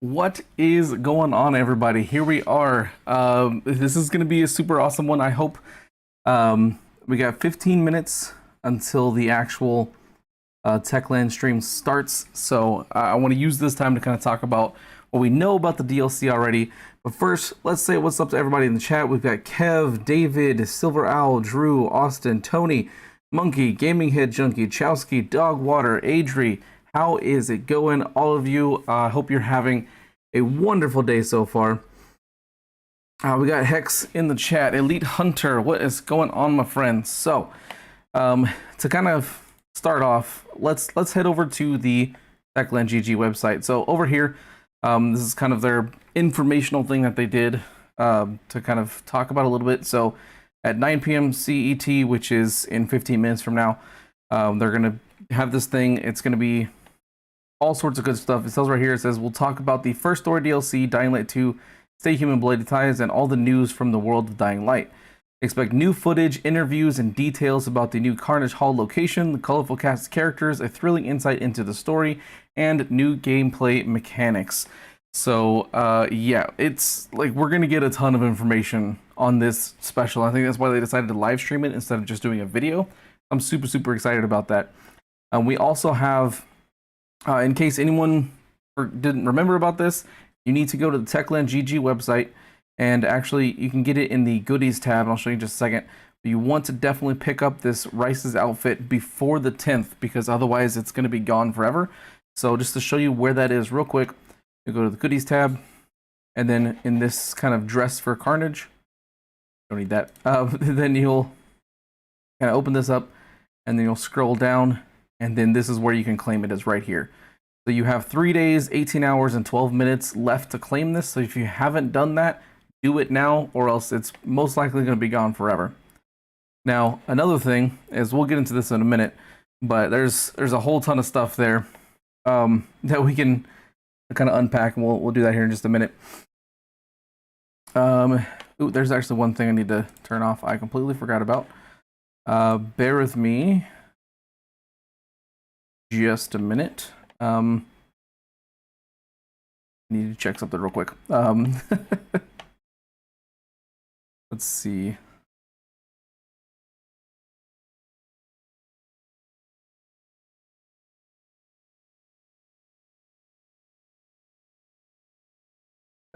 What is going on, everybody? Here we are. This is going to be a super awesome one. I hope we got 15 minutes until the actual Techland stream starts. So I want to use this time to kind of talk about what we know about the DLC already. But first, let's say what's up to everybody in the chat. We've got Kev, David, Silver Owl, Drew, Austin, Tony, Monkey, Gaming Head Junkie, Chowski, Dogwater, Adri. How is it going, all of you? I hope you're having a wonderful day so far. We got Hex in the chat, Elite Hunter. What is going on, my friends? So, to kind of start off, let's head over to the Techland GG website. So over here, this is kind of their informational thing that they did to kind of talk about a little bit. So at 9 p.m. CET, which is in 15 minutes from now, they're gonna have this thing. It's gonna be all sorts of good stuff. It says right here, it says, we'll talk about the first story DLC, Dying Light 2, Stay Human Bloody Ties, and all the news from the world of Dying Light. Expect new footage, interviews, and details about the new Carnage Hall location, the colorful cast of characters, a thrilling insight into the story, and new gameplay mechanics. So, yeah, it's like we're going to get a ton of information on this special. I think that's why they decided to live stream it instead of just doing a video. I'm super, super excited about that. We also have... in case anyone didn't remember about this, you need to go to the Techland GG website, and actually you can get it in the goodies tab. I'll show you in just a second. But you want to definitely pick up this Rice's outfit before the 10th, because otherwise it's going to be gone forever. So just to show you where that is real quick, you go to the goodies tab, and then in this kind of dress for Carnage, don't need that. Then you'll kind of open this up, and then you'll scroll down. And then this is where you can claim it, is right here. So you have 3 days, 18 hours, and 12 minutes left to claim this. So if you haven't done that, do it now, or else it's most likely going to be gone forever. Now, another thing is, we'll get into this in a minute, but there's a whole ton of stuff there that we can kind of unpack, and we'll do that here in just a minute. Ooh, there's actually one thing I need to turn off. I completely forgot about. Bear with me just a minute. Need to check something real quick. Let's see.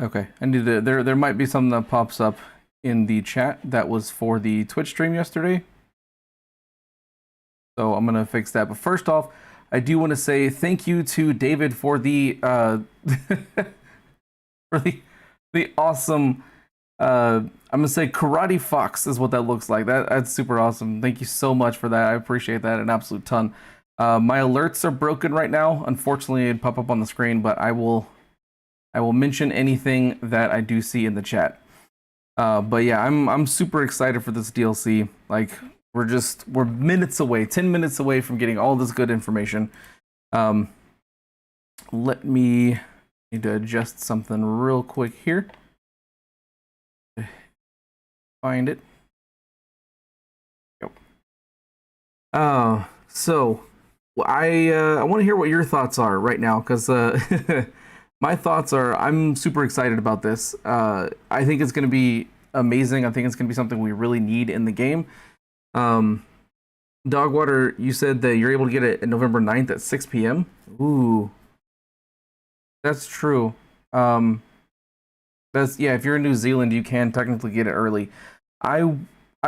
Okay, I need to. There might be something that pops up in the chat that was for the Twitch stream yesterday. So I'm gonna fix that. But first off, I do want to say thank you to David for the for the awesome I'm gonna say Karate Fox is what that looks like. That's super awesome. Thank you so much for that. I appreciate that an absolute ton. My alerts are broken right now. Unfortunately, it'd pop up on the screen, but I will mention anything that I do see in the chat. But yeah, I'm super excited for this DLC. Like, we're minutes away, 10 minutes away from getting all this good information. Let me need to adjust something real quick here. Find it. Yep. So I want to hear what your thoughts are right now, because my thoughts are, I'm super excited about this. I think it's going to be amazing. I think it's going to be something we really need in the game. Dogwater, you said that you're able to get it on November 9th at 6 p.m. Ooh, that's true. That's, yeah, if you're in New Zealand, you can technically get it early. I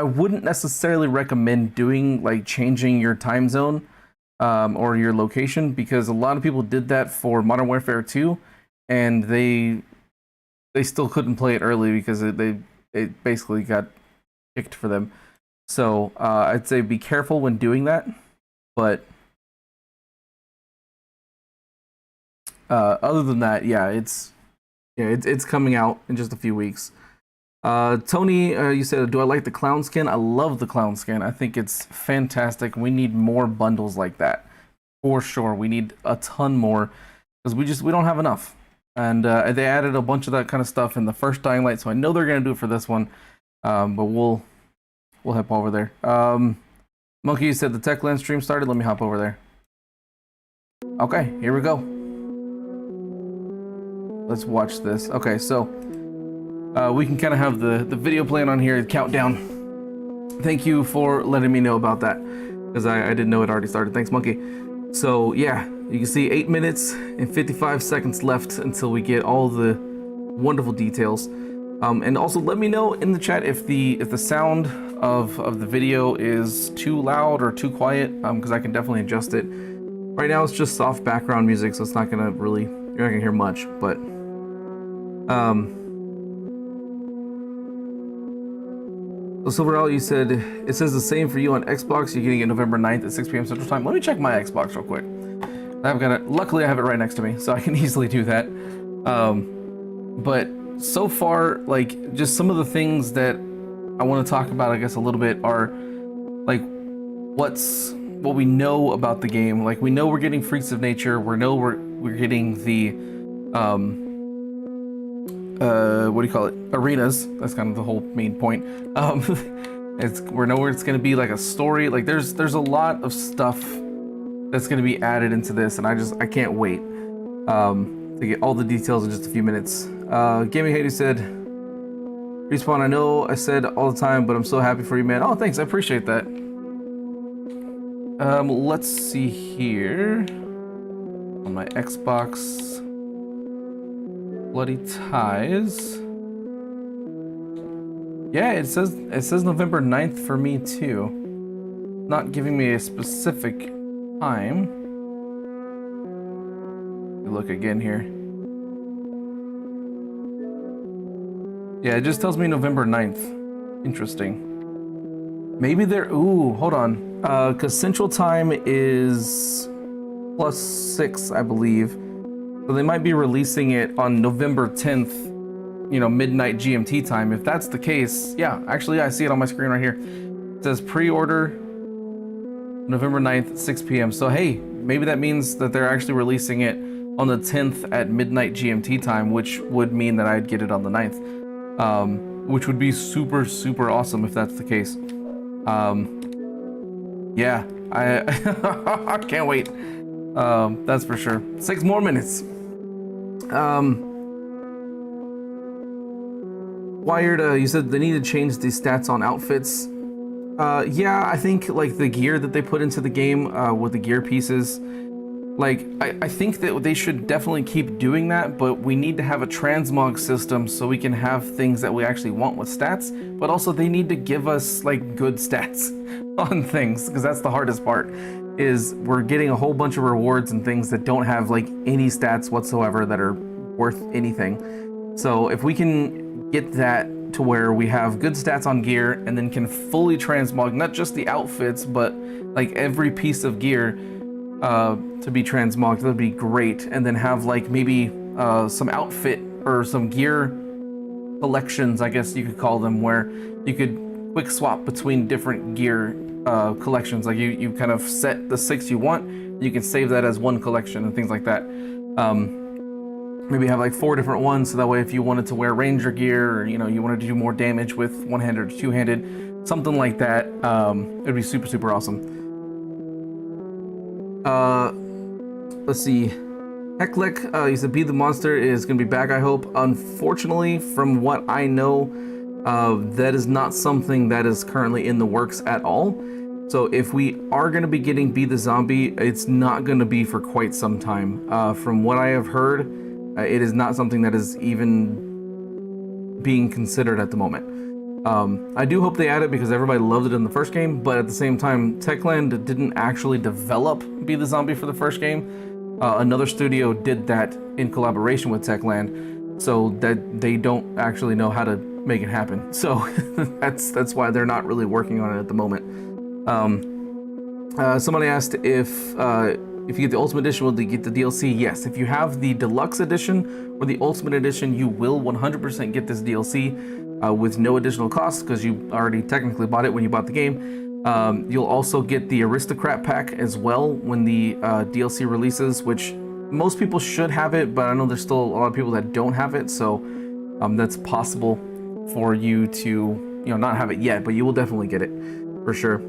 wouldn't necessarily recommend doing, like, changing your time zone or your location, because a lot of people did that for Modern Warfare 2, and they still couldn't play it early because it basically got kicked for them. So I'd say be careful when doing that, but other than that, yeah, it's coming out in just a few weeks. Tony, you said, do I like the clown skin? I love the clown skin. I think it's fantastic. We need more bundles like that, for sure. We need a ton more, because we don't have enough. And they added a bunch of that kind of stuff in the first Dying Light, so I know they're gonna do it for this one. But we'll hop over there. Monkey, you said the Techland stream started. Let me hop over there. Okay, here we go. let's watch this. Okay, so we can kind of have the video playing on here, the countdown. Thank you for letting me know about that, because I didn't know it already started. Thanks, Monkey. So yeah, you can see 8 minutes and 55 seconds left until we get all the wonderful details. And also let me know in the chat if the sound of the video is too loud or too quiet, because I can definitely adjust it. Right now it's just soft background music, so it's not gonna really, you're not gonna hear much, but so Silverall, you said it says the same for you on Xbox. You're getting it November 9th at 6 p.m. Central Time. Let me check my Xbox real quick. I've got it. Luckily, I have it right next to me, so I can easily do that. But so far, like, just some of the things that I want to talk about, I guess, a little bit are like what we know about the game. Like, we know we're getting Freaks of Nature. We know we're getting the what do you call it? Arenas. That's kind of the whole main point. We know where it's going to be like a story. Like, there's a lot of stuff that's going to be added into this, and I can't wait to get all the details in just a few minutes. Gaming Hater said, Respawn, I know I said all the time, but I'm so happy for you, man. Oh, thanks. I appreciate that. Let's see here on my Xbox. Bloody Ties. Yeah, it says November 9th for me too. Not giving me a specific time. Look again here. Yeah, it just tells me November 9th. Interesting. Maybe they're, ooh, hold on. Because Central Time is +6, I believe. So they might be releasing it on November 10th, you know, midnight GMT time. If that's the case, yeah, actually, I see it on my screen right here. It says pre-order November 9th at 6 p.m. So hey, maybe that means that they're actually releasing it on the 10th at midnight GMT time, which would mean that I'd get it on the 9th, which would be super, super awesome if that's the case. Yeah, I can't wait. That's for sure. 6 more minutes. Wired, you said they need to change the stats on outfits. Yeah, I think like the gear that they put into the game with the gear pieces, like I think that they should definitely keep doing that, but we need to have a transmog system so we can have things that we actually want with stats, but also they need to give us like good stats on things, because that's the hardest part, is we're getting a whole bunch of rewards and things that don't have like any stats whatsoever that are worth anything. So if we can get that to where we have good stats on gear and then can fully transmog not just the outfits, but like every piece of gear to be transmogged, that'd be great. And then have like maybe some outfit or some gear collections, I guess you could call them, where you could quick swap between different gear collections. Like you kind of set the 6 you want, you can save that as one collection and things like that. Maybe have like 4 different ones, so that way if you wanted to wear ranger gear, or you know, you wanted to do more damage with one-handed or two-handed, something like that, it'd be super, super awesome. Let's see. Techland, you said Be the Monster is gonna be back, I hope. Unfortunately, from what I know, that is not something that is currently in the works at all. So if we are going to be getting Be the Zombie, it's not going to be for quite some time. From what I have heard, it is not something that is even being considered at the moment. I do hope they add it because everybody loved it in the first game, but at the same time, Techland didn't actually develop Be the Zombie for the first game. Another studio did that in collaboration with Techland, so that they don't actually know how to make it happen. So that's why they're not really working on it at the moment. Somebody asked if you get the Ultimate Edition, will you get the DLC? Yes, if you have the Deluxe Edition or the Ultimate Edition, you will 100% get this DLC with no additional cost, because you already technically bought it when you bought the game. You'll also get the Aristocrat Pack as well when the DLC releases, which most people should have it, but I know there's still a lot of people that don't have it, so that's possible for you to, not have it yet, but you will definitely get it for sure.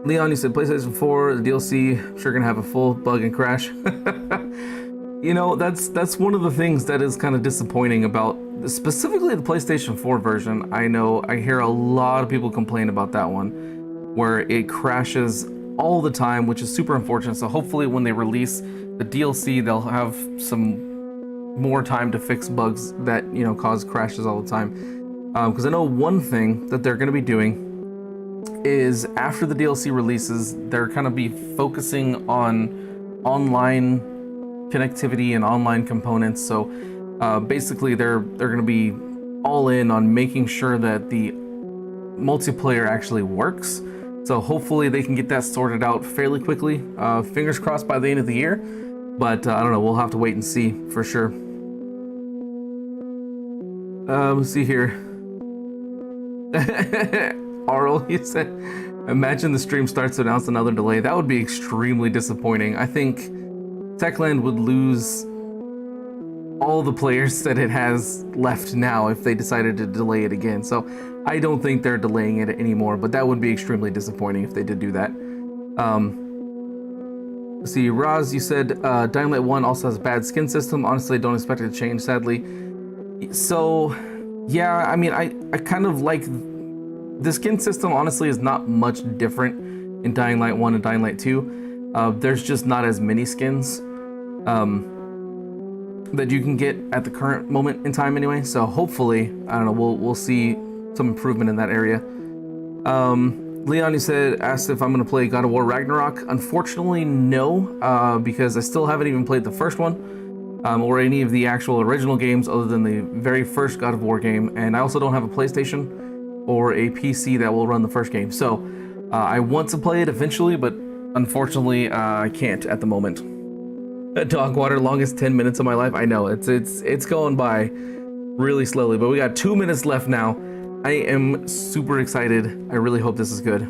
Leon, you said PlayStation 4, the DLC, sure gonna have a full bug and crash. You know, that's one of the things that is kind of disappointing about specifically the PlayStation 4 version. I know I hear a lot of people complain about that one, where it crashes all the time, which is super unfortunate. So hopefully when they release the DLC, they'll have some more time to fix bugs that, you know, cause crashes all the time. Because I know one thing that they're going to be doing is after the DLC releases, they're kind of be focusing on online connectivity and online components. So basically they're going to be all in on making sure that the multiplayer actually works. So hopefully they can get that sorted out fairly quickly. Fingers crossed by the end of the year, but I don't know, we'll have to wait and see for sure. Let's see here. Arl, you said, imagine the stream starts to announce another delay. That would be extremely disappointing. I think Techland would lose all the players that it has left now if they decided to delay it again. So I don't think they're delaying it anymore, but that would be extremely disappointing if they did do that. Let's see, Roz, you said Dying Light 1 also has a bad skin system. Honestly, don't expect it to change, sadly. So yeah, I mean, I kind of like the skin system. Honestly, is not much different in Dying Light 1 and Dying Light 2. There's just not as many skins that you can get at the current moment in time anyway. So hopefully, I don't know, we'll see some improvement in that area. Leon, you said, asked if I'm going to play God of War Ragnarok. Unfortunately, no, because I still haven't even played the first one or any of the actual original games other than the very first God of War game. And I also don't have a PlayStation or a PC that will run the first game. So I want to play it eventually, but unfortunately, I can't at the moment. Dog water, longest 10 minutes of my life. I know it's going by really slowly, but we got 2 minutes left now. I am super excited. I really hope this is good.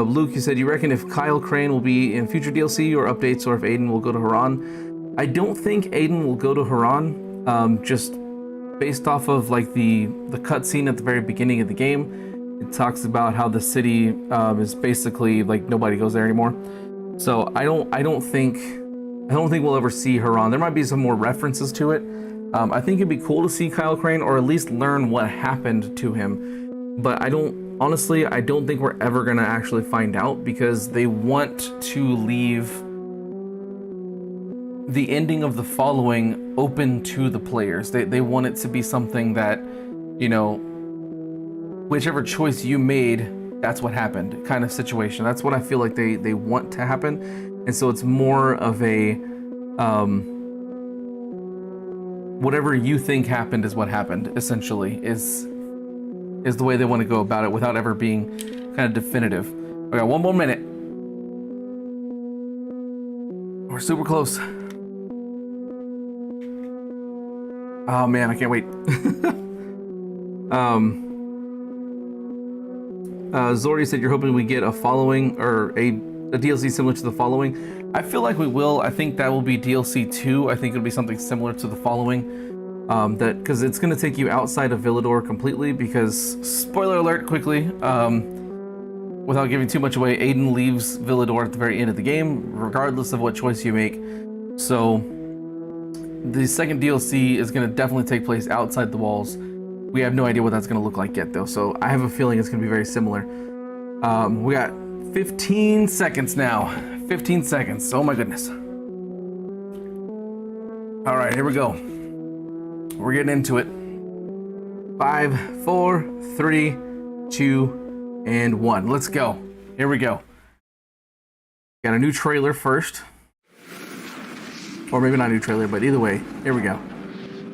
Luke, you said you reckon if Kyle Crane will be in future DLC or updates, or if Aiden will go to Haran. I don't think Aiden will go to Haran, just based off of like the cutscene at the very beginning of the game. It talks about how the city is basically like nobody goes there anymore. So I don't think we'll ever see Haran. There might be some more references to it. I think it'd be cool to see Kyle Crane, or at least learn what happened to him. But I don't think we're ever gonna actually find out, because they want to leave the ending of the following open to the players. They want it to be something that, you know, whichever choice you made, that's what happened kind of situation. That's what I feel like they want to happen. And so it's more of a whatever you think happened is what happened, essentially, is the way they want to go about it without ever being kind of definitive. We got 1 more minute. We're super close. Oh man, I can't wait. Zori said you're hoping we get a following or a DLC similar to the following. I feel like we will. I think that will be DLC 2. I think it'll be something similar to the following. Because it's going to take you outside of Villador completely, because, spoiler alert quickly, without giving too much away, Aiden leaves Villador at the very end of the game, regardless of what choice you make. So the second DLC is going to definitely take place outside the walls. We have no idea what that's going to look like yet, though, so I have a feeling it's going to be very similar. We got 15 seconds now. 15 seconds. Oh my goodness. All right, here we go. We're getting into it. 5, 4, 3, 2, and 1. Let's go. Here we go. Got a new trailer first. Or maybe not a new trailer, but either way, here we go.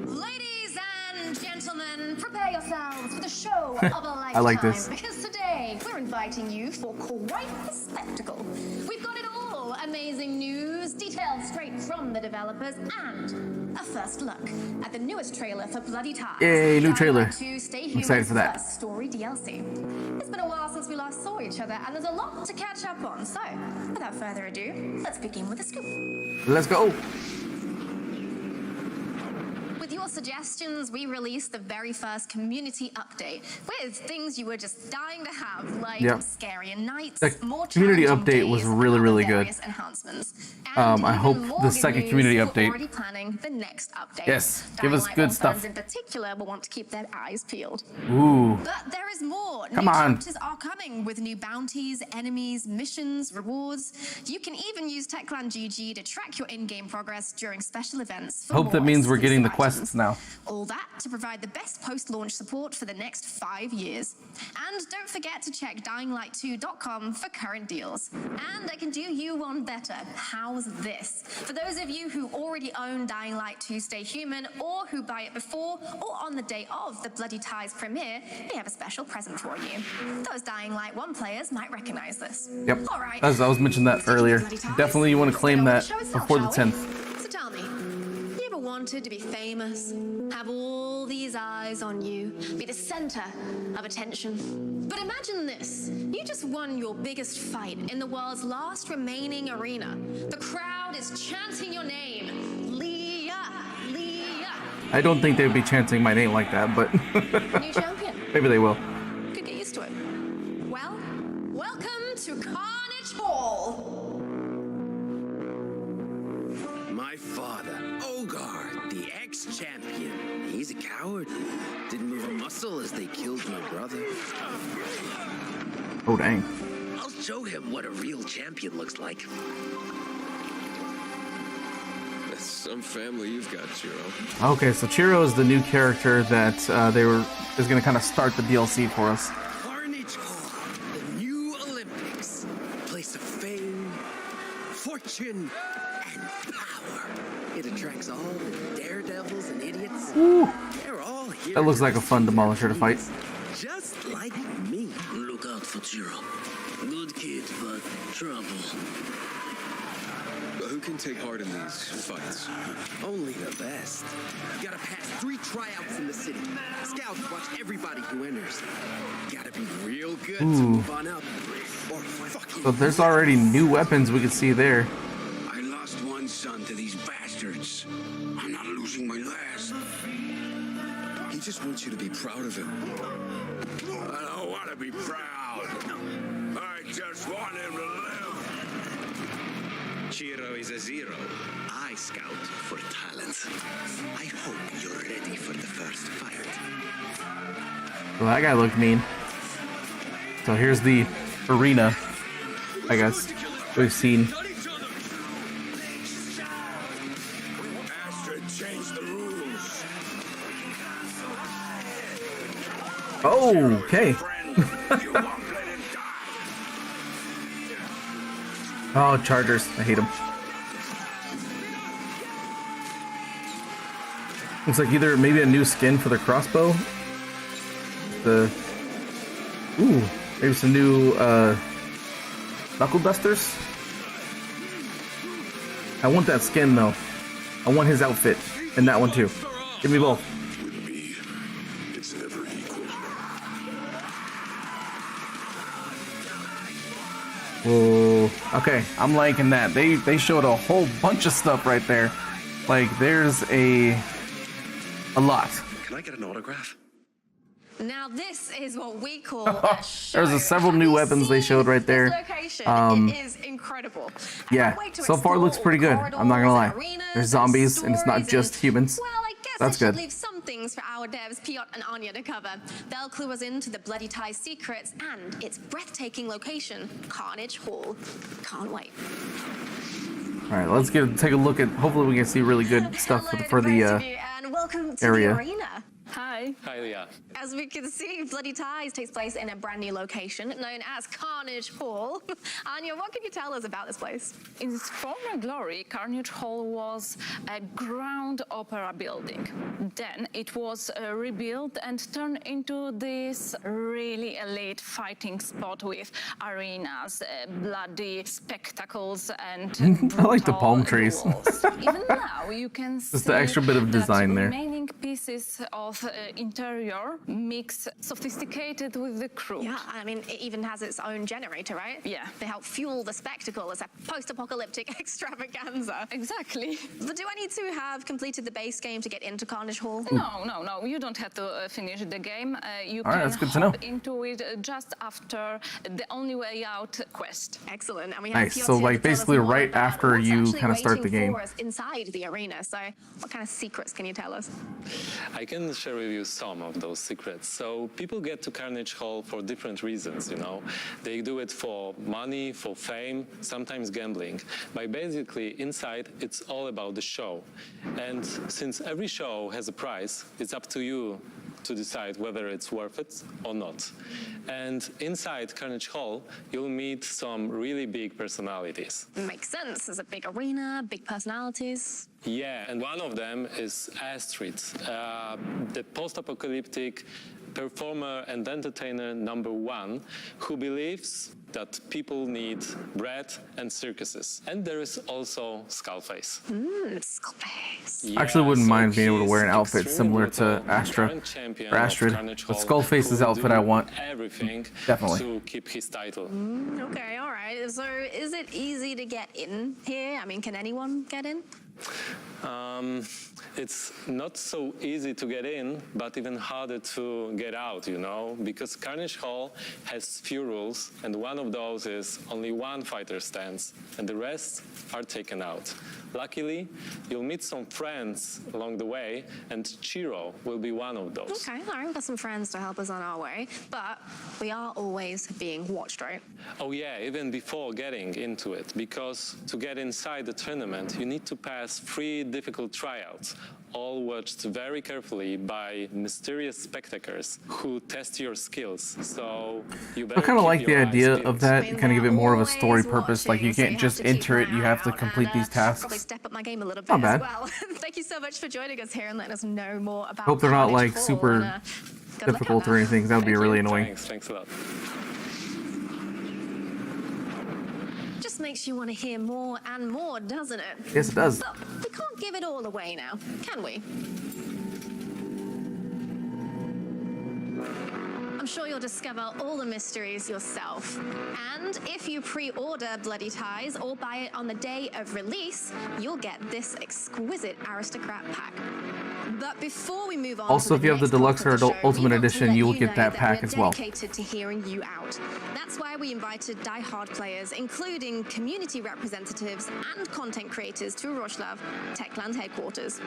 Ladies and gentlemen, prepare yourselves for the show of a lifetime. I like this. Because today, we're inviting you for quite the spectacle. We've got it all. Amazing news, details straight from the developers, and a first look at the newest trailer for Bloody Ties. Yay, new trailer. I'm excited for that. First story DLC. It's been a while since we last saw each other, and there's a lot to catch up on. So, without further ado, let's begin with the scoop. Let's go. With your your suggestions, we released the very first community update with things you were just dying to have, like scarier nights, The more community challenging update was days, really, and really other good. various enhancements. And I even hope more the good second news, community we're update. already planning the next update. Yes, give Dying us Light good 1 stuff. fans in particular will want to keep their eyes peeled. Ooh. But there is more. Come New on. chapters are coming with new bounties, enemies, missions, rewards. You can even use Techland GG to track your in-game progress during special events. For Hope more that means we're getting the exclusive quests items. now. All that to provide the best post-launch support for the next 5 years. And don't forget to check dyinglight2.com for current deals. And I can do you one better. How's this? For those of you who already own Dying Light 2 Stay Human, or who buy it before or on the day of the Bloody Ties premiere, we have a special present for you. Those Dying Light 1 players might recognize this. Yep. All right. As I was mentioning that earlier. Definitely you want to claim that before the 10th. So tell me, you ever wanted to be famous? Have all these eyes on you? Be the center of attention? But imagine this. You just won your biggest fight in the world's last remaining arena. The crowd is chanting your name. Leah! Leah! I don't think they would be chanting my name like that, but New champion. maybe they will. Could get used to it. Well, welcome to Carnage Hall. My father, Ogar, the ex-champion. He's a coward. Didn't move a muscle as they killed my brother. Oh, dang. I'll show him what a real champion looks like. That's some family you've got, Chiro. Okay, so Chiro is the new character that is going to kind of start the DLC for us. Carnage Hall, the new Olympics. A place of fame, fortune, and power. It attracts all the daredevils and idiots. Ooh, They're all here. that looks like a fun demolisher to fight. Just like me. Look out for Chiro. Good kid, but trouble. But who can take part in these fights? Only the best. You gotta pass 3 tryouts in the city. Scouts watch everybody who enters. Gotta be real good to move on up. Or fucking. So there's already new weapons we can see there. I lost one son to these bastards. I'm not losing my last. He just wants you to be proud of him. I don't want to be proud. I just want him to live. Chiro is a 0. I scout for talent. I hope you're ready for the first fight. Well, that guy looked mean. So here's the arena, I guess, we've seen. Astrid changed the rules. Oh, okay. Friend, you won't let him die. Oh, Chargers. I hate them. Looks like either maybe a new skin for the crossbow. Ooh, maybe some new knuckle dusters. I want that skin though. I want his outfit and that one too. Give me both. With me, it's never equal. Whoa. Okay, I'm liking that. They showed a whole bunch of stuff right there. Like there's a lot. Can I get an autograph? Now this is what we call a show. There's several Have new you weapons they seen showed right there. This location? It is incredible. I Yeah, can't wait to so far it looks explore pretty all good. the I'm not gonna lie. corridors and arenas There's and zombies and it's not stories just and, humans. Well, I guess That's I should good. leave some things for our devs, Piotr and Anya, to cover. They'll clue us into the Bloody Tie secrets and its breathtaking location, Carnage Hall. Can't wait. All right, let's take a look at. Hopefully, we can see really good stuff Hello for to the both of you, and welcome to area. the arena. Hi. Hi, Leah. As we can see, Bloody Ties takes place in a brand new location known as Carnage Hall. Anya, what can you tell us about this place? In its former glory, Carnage Hall was a ground opera building. Then it was rebuilt and turned into this really elite fighting spot with arenas, bloody spectacles, and I like the brutal palm trees. duels. Even now, you can see the extra bit of that design there. remaining pieces of of interior mix sophisticated with the crude. Yeah, I mean, it even has its own generator, right? Yeah. They help fuel the spectacle as a post-apocalyptic extravaganza. Exactly. But do I need to have completed the base game to get into Carnage Hall? No. You don't have to finish the game. You All right, can that's good to know. hop into it just after the Only Way Out quest. Excellent. And we have Nice. Piotr So, to like, tell us basically more right about after what's you actually kind of start the waiting game. for us inside the arena. So what kind of secrets can you tell us? I can share with you some of those secrets. So people get to Carnage Hall for different reasons, you know. They do it for money, for fame, sometimes gambling. But basically, inside, it's all about the show. And since every show has a price, it's up to you to decide whether it's worth it or not. And inside Carnage Hall, you'll meet some really big personalities. Makes sense. There's a big arena, big personalities. Yeah, and one of them is Astrid, the post-apocalyptic performer and entertainer #1, who believes that people need bread and circuses. And there is also Skullface. Skullface. Yeah, I actually wouldn't so mind being able to he's wear an outfit extremely similar to brutal, Astra current champion or of Astrid. Carnage But Hall, Skullface's who will outfit I do want. everything Definitely. to keep his title. Okay, all right. So is it easy to get in here? I mean, can anyone get in? It's not so easy to get in, but even harder to get out, you know, because Carnage Hall has few rules, and one of those is only one fighter stands, and the rest are taken out. Luckily, you'll meet some friends along the way, and Chiro will be one of those. Okay, all right. We've got some friends to help us on our way, but we are always being watched, right? Oh yeah, even before getting into it, because to get inside the tournament, you need to pass 3 difficult tryouts, all watched very carefully by mysterious spectators who test your skills. So you better I kind of keep like the your eyes idea peeled. of that, kind of give it more of a story Always purpose. Like, you watching, so can't just have to keep enter it, an you eye have to out complete and, these Probably tasks. step up my game a little bit Not as bad. well. Thank you so much for joining us here and letting us know more about Hope they're not, Carnage like, Hall, super and, good luck difficult out or there. anything, 'cause that would be Thank really you. annoying. Thanks a lot. Just makes you want to hear more and more, doesn't it? Yes, it does. But we can't give it all away now, can we? I'm sure you'll discover all the mysteries yourself. And if you pre-order Bloody Ties or buy it on the day of release, you'll get this exquisite Aristocrat pack. But before we move on, Also, to if you have the next deluxe part or of the adult show, we Ultimate want to Edition, let you will you get that know pack we're as well. dedicated to hearing you out. That's why we invited die-hard players, including community representatives and content creators, to Wrocław, Techland headquarters.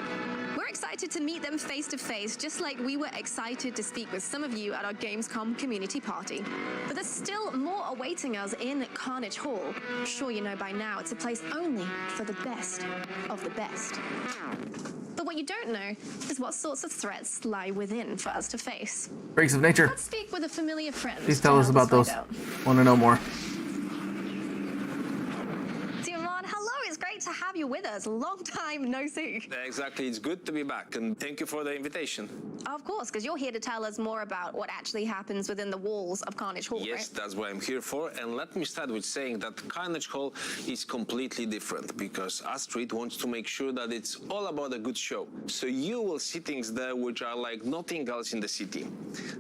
We're excited to meet them face to face, just like we were excited to speak with some of you at our Gamescom community party. But there's still more awaiting us in Carnage Hall. I'm sure you know by now it's a place only for the best of the best. But what you don't know is what sorts of threats lie within for us to face. Breaks of nature. Let's speak with a familiar friend. Please to tell us help about those. find out. Want to know more. Timon, hello, it's great to have you with us. Long time no see. Exactly, it's good to be back, and thank you for the invitation. Of course, because you're here to tell us more about what actually happens within the walls of Carnage Hall, Yes, right? that's what I'm here for, and let me start with saying that Carnage Hall is completely different, because Astrid wants to make sure that it's all about a good show. So you will see things there which are like nothing else in the city.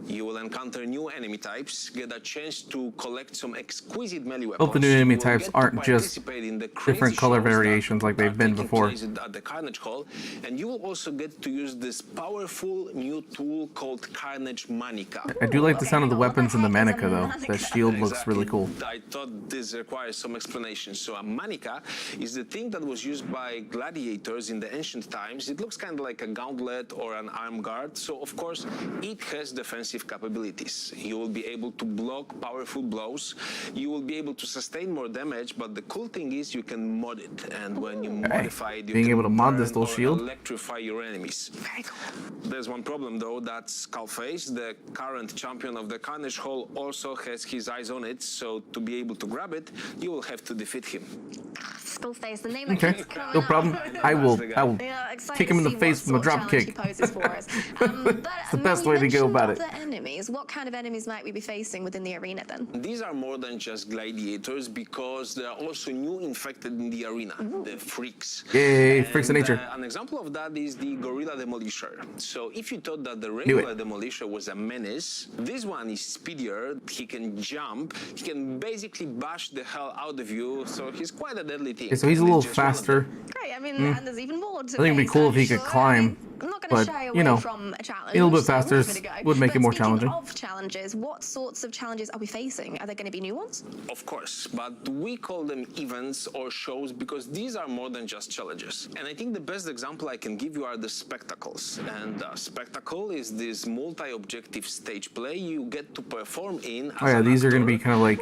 You will encounter new enemy types, get a chance to collect some exquisite melee weapons. Hope the new enemy You will types get to aren't just participate in the different crazy color shows that variations like they've are been taking before. place at the Carnage Hall, and you will also get to use this powerful new tool called Carnage Manica. I do like the sound of the Okay, weapons and the what the heck manica, is a though. manica? The shield looks really cool. I thought this requires some explanation. So a manica is the thing that was used by gladiators in the ancient times. It looks kind of like a gauntlet or an arm guard. So of course, it has defensive capabilities. You will be able to block powerful blows. You will be able to sustain more damage, but the cool thing is you can mod it. And when you modify it, you Being can able to mod this burn little or shield. electrify your enemies. Very cool. There's one problem though, that's Skullface, the current champion of the Carnage Hall, also has his eyes on it, so to be able to grab it, you will have to defeat him. Skullface, the name that Okay, keeps coming no up. problem. I will Yeah, excited kick him in to the see face what with a sort drop of challenge kick. he poses for us. But, the best you way to go mentioned about it. other enemies. What kind of enemies might we be facing within the arena then? These are more than just gladiators because there are also new infected in the arena. The freaks. Yay, freaks of nature. An example of that is the gorilla demolisher. So if you thought that the regular demolisher was a menace, this one is speedier. He can jump. He can basically bash the hell out of you. So he's quite a deadly thing. Okay, so he's a little faster. Great. I mean, and there's even more to I think it'd be cool if he could climb. I'm not going to shy away you know, from a challenge. a little bit so we'll faster give it a go. would make it more challenging. Speaking of challenges, what sorts of challenges are we facing? Are there going to be new ones? Of course, but we call them events or shows because these are more than just challenges. And I think the best example I can give you are the spectacles. And spectacle is this multi-objective stage play you get to perform in. Oh yeah, these are going to be kind of like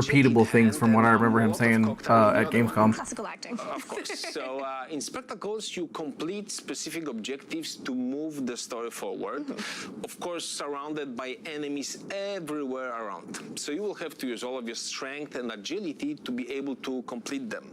repeatable things from what I remember him saying at Gamescom. Classical acting. Of course. So in spectacles, you complete specific objectives to move the story forward. Of course, surrounded by enemies everywhere around. So you will have to use all of your strength and agility to be able to complete them.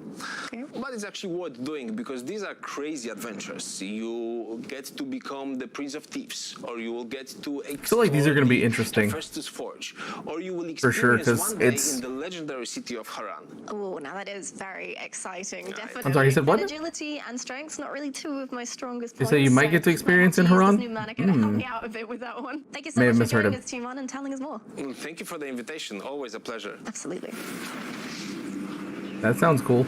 Okay. But it's actually worth doing because these are crazy adventures. You get to become the Prince of Thieves, or you will get to explore I feel like these are going to be interesting. Festus Forge, or you will For sure, experience 'cause one day it's- in the legendary city of Haran. Oh, now that is very exciting. Definitely. I'm sorry, you said what? Agility and strength's not really two of my strongest You points. say you might so get to experience in we'll have Haran? to use this new Manica to help me out a bit with that one. Thank you so May have much for misheard joining him. us, Timon, and telling us more. Thank you for the invitation. Always a pleasure. Absolutely. That sounds cool.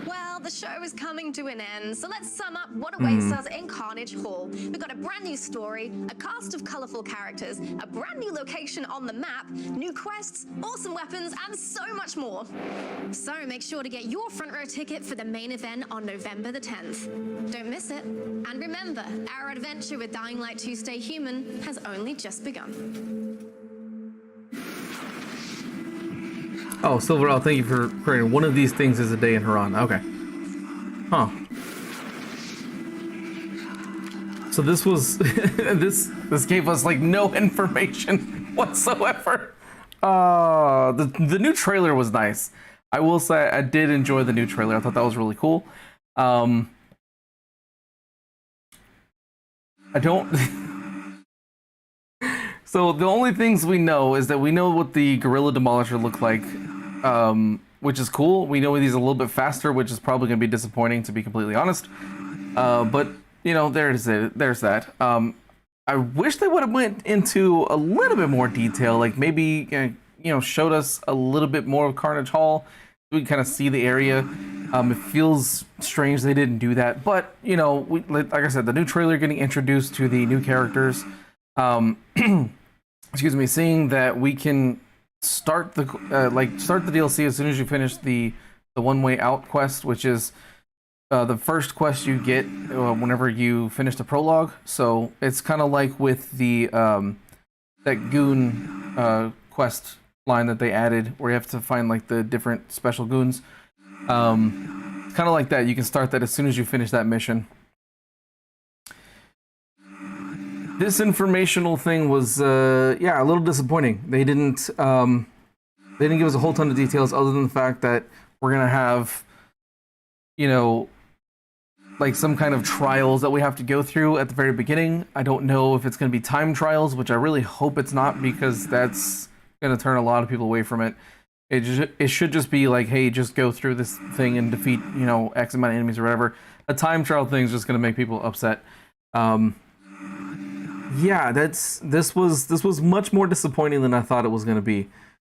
Well, the show is coming to an end, so let's sum up what awaits us in Carnage Hall. We've got a brand new story, a cast of colorful characters, a brand new location on the map, new quests, awesome weapons, and so much more. So make sure to get your front row ticket for the main event on November the 10th. Don't miss it. And remember, our adventure with Dying Light 2 Stay Human has only just begun. Oh, Silverell, thank you for creating one of these things is a day in Haran. Okay. Huh. So this was this gave us like no information whatsoever. The new trailer was nice. I will say I did enjoy the new trailer. I thought that was really cool. I don't. So the only things we know is that we know what the Gorilla Demolisher looked like, which is cool. We know he's a little bit faster, which is probably going to be disappointing, to be completely honest. But you know, there's that. I wish they would have went into a little bit more detail, like maybe you know, showed us a little bit more of Carnage Hall. We can kind of see the area. It feels strange they didn't do that, but you know, like I said, the new trailer getting introduced to the new characters. Excuse me, seeing that we can start the DLC as soon as you finish the one way out quest, which is the first quest you get whenever you finish the prologue. So it's kind of like with the that goon quest line that they added, where you have to find like the different special goons. It's kind of like that. You can start that as soon as you finish that mission. This informational thing was, yeah, a little disappointing. They didn't give us a whole ton of details other than the fact that we're gonna have, you know, like some kind of trials that we have to go through at the very beginning. I don't know if it's gonna be time trials, which I really hope it's not, because that's gonna turn a lot of people away from it. It should just be like, hey, just go through this thing and defeat, you know, X amount of enemies or whatever. A time trial thing is just gonna make people upset. Yeah, this was much more disappointing than I thought it was going to be.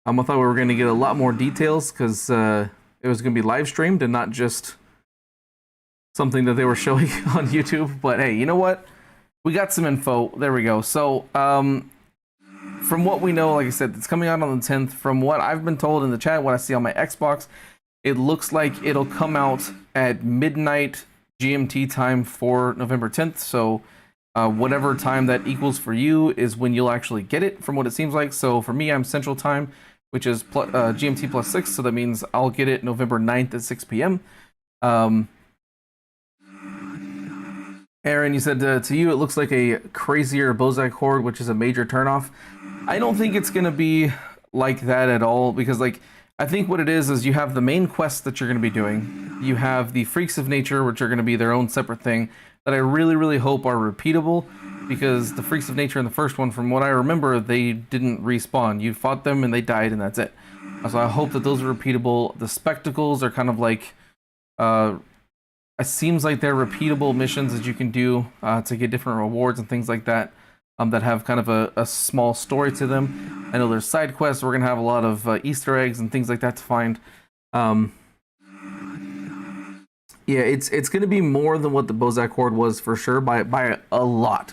I thought we were going to get a lot more details because it was going to be live streamed and not just something that they were showing on YouTube. But hey, you know what? We got some info. There we go. So from what we know, like I said, it's coming out on the 10th. From what I've been told in the chat, what I see on my Xbox, it looks like it'll come out at midnight GMT time for November 10th. So whatever time that equals for you is when you'll actually get it, from what it seems like. So for me, I'm Central Time, which is GMT plus 6, so that means I'll get it November 9th at 6 p.m. Aaron, you said to you it looks like a crazier Bozak Horde, which is a major turnoff. I don't think it's going to be like that at all, because like I think what it is you have the main quests that you're going to be doing. You have the Freaks of Nature, which are going to be their own separate thing, that I really, really hope are repeatable, because the Freaks of Nature in the first one, from what I remember, they didn't respawn. You fought them and they died and that's it. So I hope that those are repeatable. The spectacles are kind of like it seems like they're repeatable missions that you can do to get different rewards and things like that. That have kind of a small story to them. I know there's side quests. We're gonna have a lot of Easter eggs and things like that to find. Yeah, it's gonna be more than what the Bozak Horde was for sure by a lot.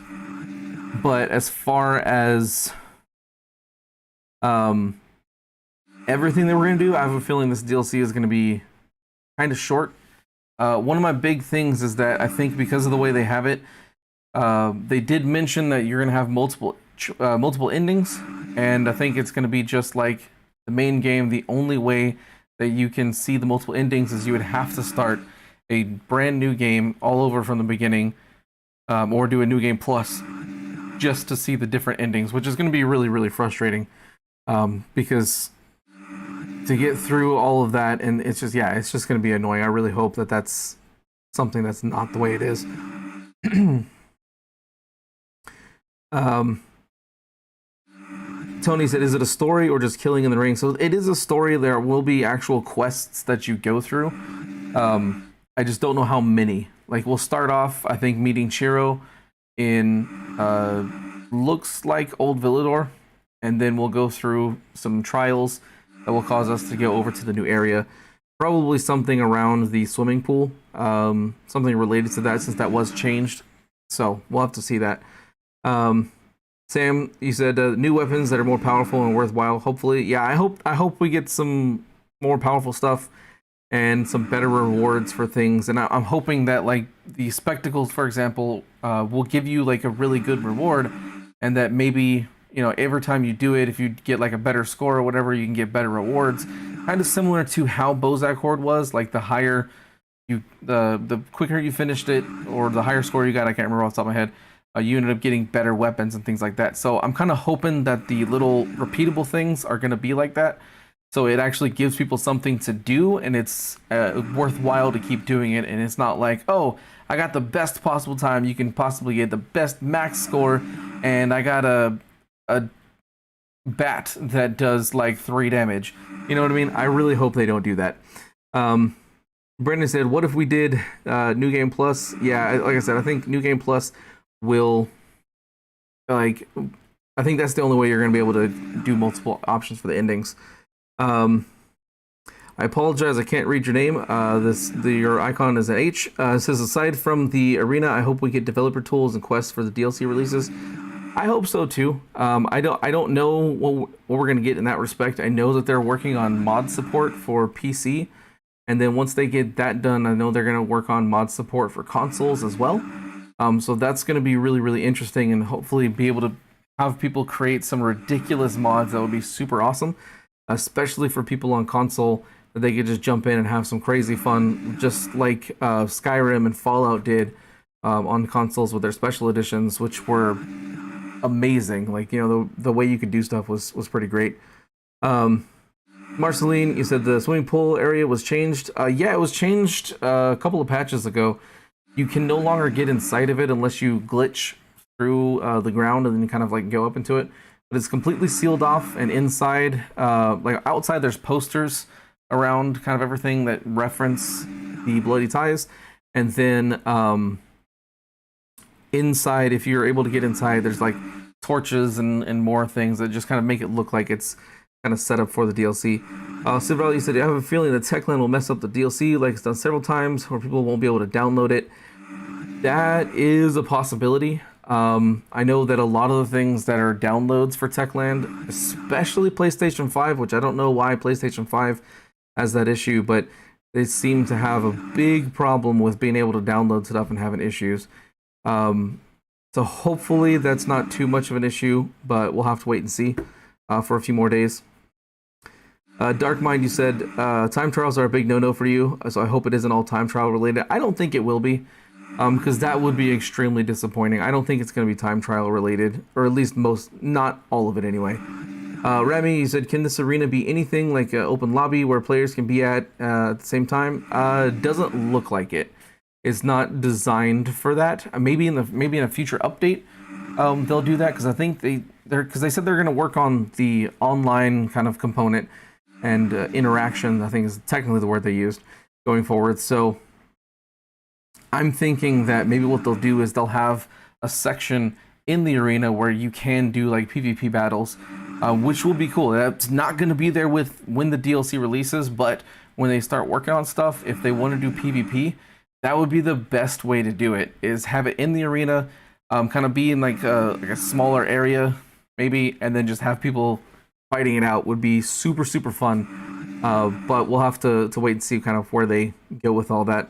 But as far as everything that we're gonna do, I have a feeling this DLC is gonna be kind of short. One of my big things is that I think because of the way they have it. They did mention that you're gonna have multiple endings, and I think it's gonna be just like the main game. The only way that you can see the multiple endings is you would have to start a brand new game all over from the beginning, or do a new game plus just to see the different endings, which is gonna be really, really frustrating. Because to get through all of that, and it's just gonna be annoying. I really hope that that's something that's not the way it is. Tony said, is it a story or just killing in the ring? So it is a story. There will be actual quests that you go through. I just don't know how many. Like, we'll start off, I think, meeting Chiro in looks like Old Villador, and then we'll go through some trials that will cause us to go over to the new area. Probably something around the swimming pool, something related to that, since that was changed. So we'll have to see that. Sam, you said new weapons that are more powerful and worthwhile. Hopefully, yeah. I hope we get some more powerful stuff and some better rewards for things. And I'm hoping that, like, the spectacles, for example, will give you like a really good reward, and that maybe, you know, every time you do it, if you get like a better score or whatever, you can get better rewards. Kind of similar to how Bozak Horde was. Like, the higher you, the quicker you finished it, or the higher score you got. I can't remember off the top of my head. You ended up getting better weapons and things like that. So I'm kind of hoping that the little repeatable things are going to be like that. So it actually gives people something to do, and it's worthwhile to keep doing it. And it's not like, oh, I got the best possible time you can possibly get, the best max score, and I got a bat that does like 3 damage. You know what I mean? I really hope they don't do that. Brendan said, what if we did New Game Plus? Yeah, like I said, I think New Game Plus will, like, I think that's the only way you're going to be able to do multiple options for the endings. I apologize, I can't read your name. Your icon is an H. It says, aside from the arena, I hope we get developer tools and quests for the DLC releases. I hope so too. I don't know what we're going to get in that respect. I know that they're working on mod support for PC, and then once they get that done, I know they're going to work on mod support for consoles as well. So that's going to be really, really interesting, and hopefully be able to have people create some ridiculous mods that would be super awesome, especially for people on console, that they could just jump in and have some crazy fun, just like Skyrim and Fallout did on consoles with their special editions, which were amazing. Like, you know, the way you could do stuff was pretty great. Marceline, you said the swimming pool area was changed. Yeah, it was changed a couple of patches ago. You can no longer get inside of it unless you glitch through the ground and then kind of like go up into it. But it's completely sealed off, and inside, like outside, there's posters around kind of everything that reference the Bloody Ties. And then inside, if you're able to get inside, there's like torches and more things that just kind of make it look like it's kind of set up for the DLC. Sid you said, I have a feeling that Techland will mess up the DLC like it's done several times, where people won't be able to download it. That is a possibility. I know that a lot of the things that are downloads for Techland, especially PlayStation 5, which I don't know why PlayStation 5 has that issue, but they seem to have a big problem with being able to download stuff and having issues. So hopefully that's not too much of an issue, but we'll have to wait and see for a few more days. Dark Mind, you said time trials are a big no-no for you, so I hope it isn't all time trial related. I don't think it will be, because that would be extremely disappointing. I don't think it's going to be time trial related, or at least not all of it anyway. Remy, you said, can this arena be anything like an open lobby where players can be at the same time? Doesn't look like it. It's not designed for that. Maybe in a future update, they'll do that, because I think they said they're going to work on the online kind of component and interaction. I think is technically the word they used going forward. So I'm thinking that maybe what they'll do is they'll have a section in the arena where you can do like PvP battles, which will be cool. That's not going to be there with when the DLC releases, but when they start working on stuff, if they want to do PvP, that would be the best way to do it, is have it in the arena, kind of be in like a smaller area maybe, and then just have people fighting it out. Would be super, super fun. But we'll have to wait and see kind of where they go with all that.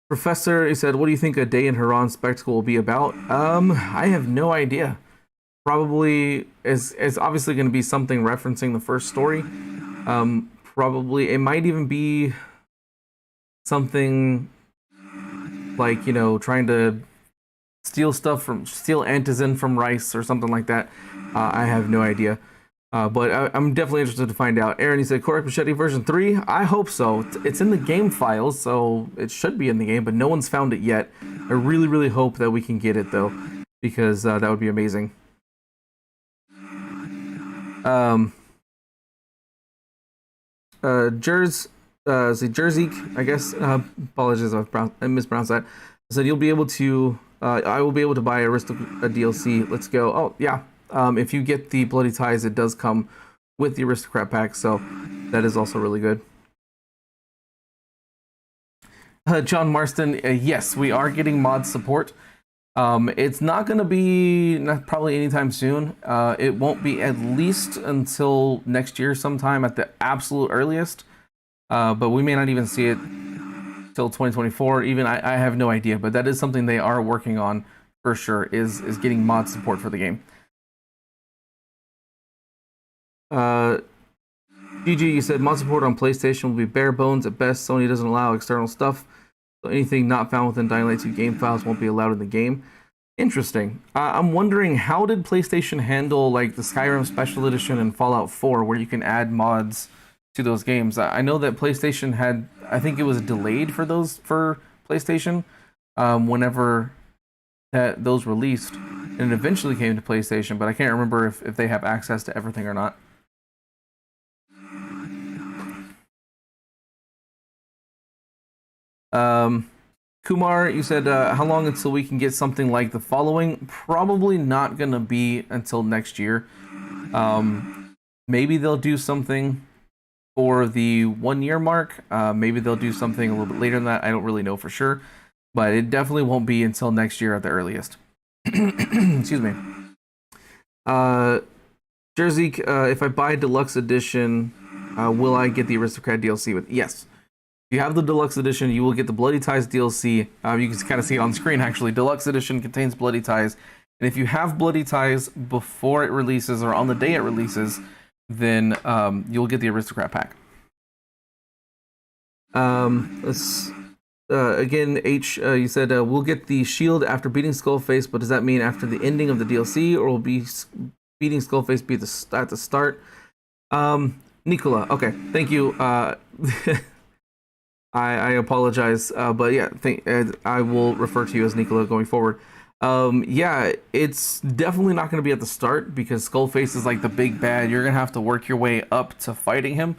Professor, he said, what do you think a day in Haran spectacle will be about? I have no idea. Probably is obviously going to be something referencing the first story. Probably it might even be something like, you know, trying to steal antizin from Rice or something like that. I have no idea. But I'm definitely interested to find out. Aaron, he said, Correct Machete version 3? I hope so. It's in the game files, so it should be in the game, but no one's found it yet. I really, really hope that we can get it, though, because that would be amazing. Jersey, I guess, apologies if I mispronounced that. I said, you'll be able to, I will be able to buy a DLC. Let's go. Oh, yeah. If you get the Bloody Ties, it does come with the Aristocrat pack, so that is also really good. John Marston, yes, we are getting mod support. It's not going to be probably anytime soon. It won't be at least until next year sometime at the absolute earliest. But we may not even see it till 2024. Even I have no idea, but that is something they are working on for sure, is getting mod support for the game. GG, you said mod support on PlayStation will be bare bones at best. Sony doesn't allow external stuff, so anything not found within Dying Light 2 game files won't be allowed in the game. Interesting. I'm wondering, how did PlayStation handle like the Skyrim Special Edition and Fallout 4, where you can add mods to those games? I know that PlayStation had, I think it was delayed for PlayStation whenever those released, and it eventually came to PlayStation, but I can't remember if they have access to everything or not. Kumar, you said, how long until we can get something like the following? Probably not gonna be until next year. Maybe they'll do something for the 1 year mark. Maybe they'll do something a little bit later than that. I don't really know for sure, but it definitely won't be until next year at the earliest. Excuse me. Jersey, if I buy Deluxe Edition, will I get the Aristocrat DLC with? Yes. If you have the Deluxe Edition, you will get the Bloody Ties DLC. You can kind of see it on screen, actually. Deluxe Edition contains Bloody Ties. And if you have Bloody Ties before it releases or on the day it releases, then you'll get the Aristocrat pack. Again, H, you said, we'll get the shield after beating Skullface, but does that mean after the ending of the DLC, or will be beating Skullface be at the start? Nicola, okay, thank you. I apologize, but yeah, I will refer to you as Nicola going forward. Yeah, it's definitely not going to be at the start, because Skullface is like the big bad. You're going to have to work your way up to fighting him.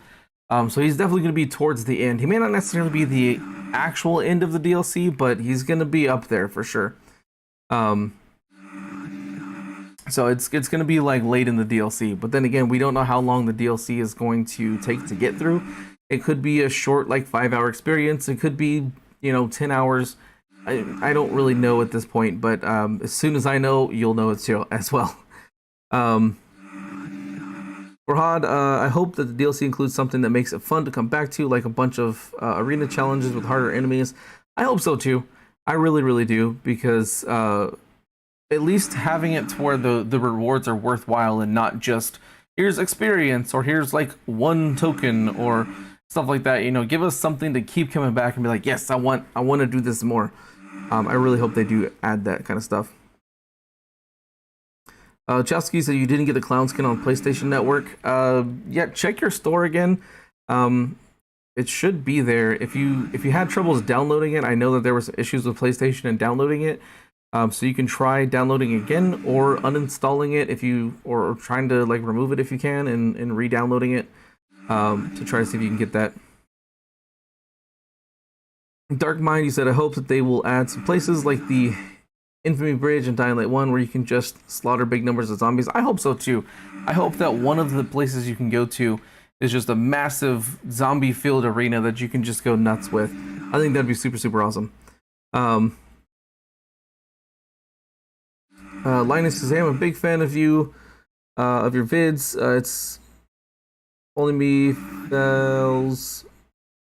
So he's definitely going to be towards the end. He may not necessarily be the actual end of the DLC, but he's going to be up there for sure. So it's going to be like late in the DLC. But then again, we don't know how long the DLC is going to take to get through. It could be a short, like 5-hour experience. It could be, 10 hours. I don't really know at this point, but as soon as I know, you'll know it too as well. Farhad, I hope that the DLC includes something that makes it fun to come back to, like a bunch of arena challenges with harder enemies. I hope so too. I really, really do, because at least having it to where the rewards are worthwhile and not just here's experience or here's like one token or stuff like that. Give us something to keep coming back and be like, yes, I want to do this more. I really hope they do add that kind of stuff. Chowski said you didn't get the clown skin on PlayStation Network. Yeah, check your store again. It should be there. If you had troubles downloading it, I know that there was issues with PlayStation and downloading it. So you can try downloading again or uninstalling it or trying to like remove it if you can and re-downloading it to try to see if you can get that. Dark Mind, you said, I hope that they will add some places like the Infamy Bridge and Dying Light 1 where you can just slaughter big numbers of zombies. I hope so too. I hope that one of the places you can go to is just a massive zombie-filled arena that you can just go nuts with. I think that'd be super, super awesome. Linus says, hey, I'm a big fan of you, of your vids. It's only me, Fells,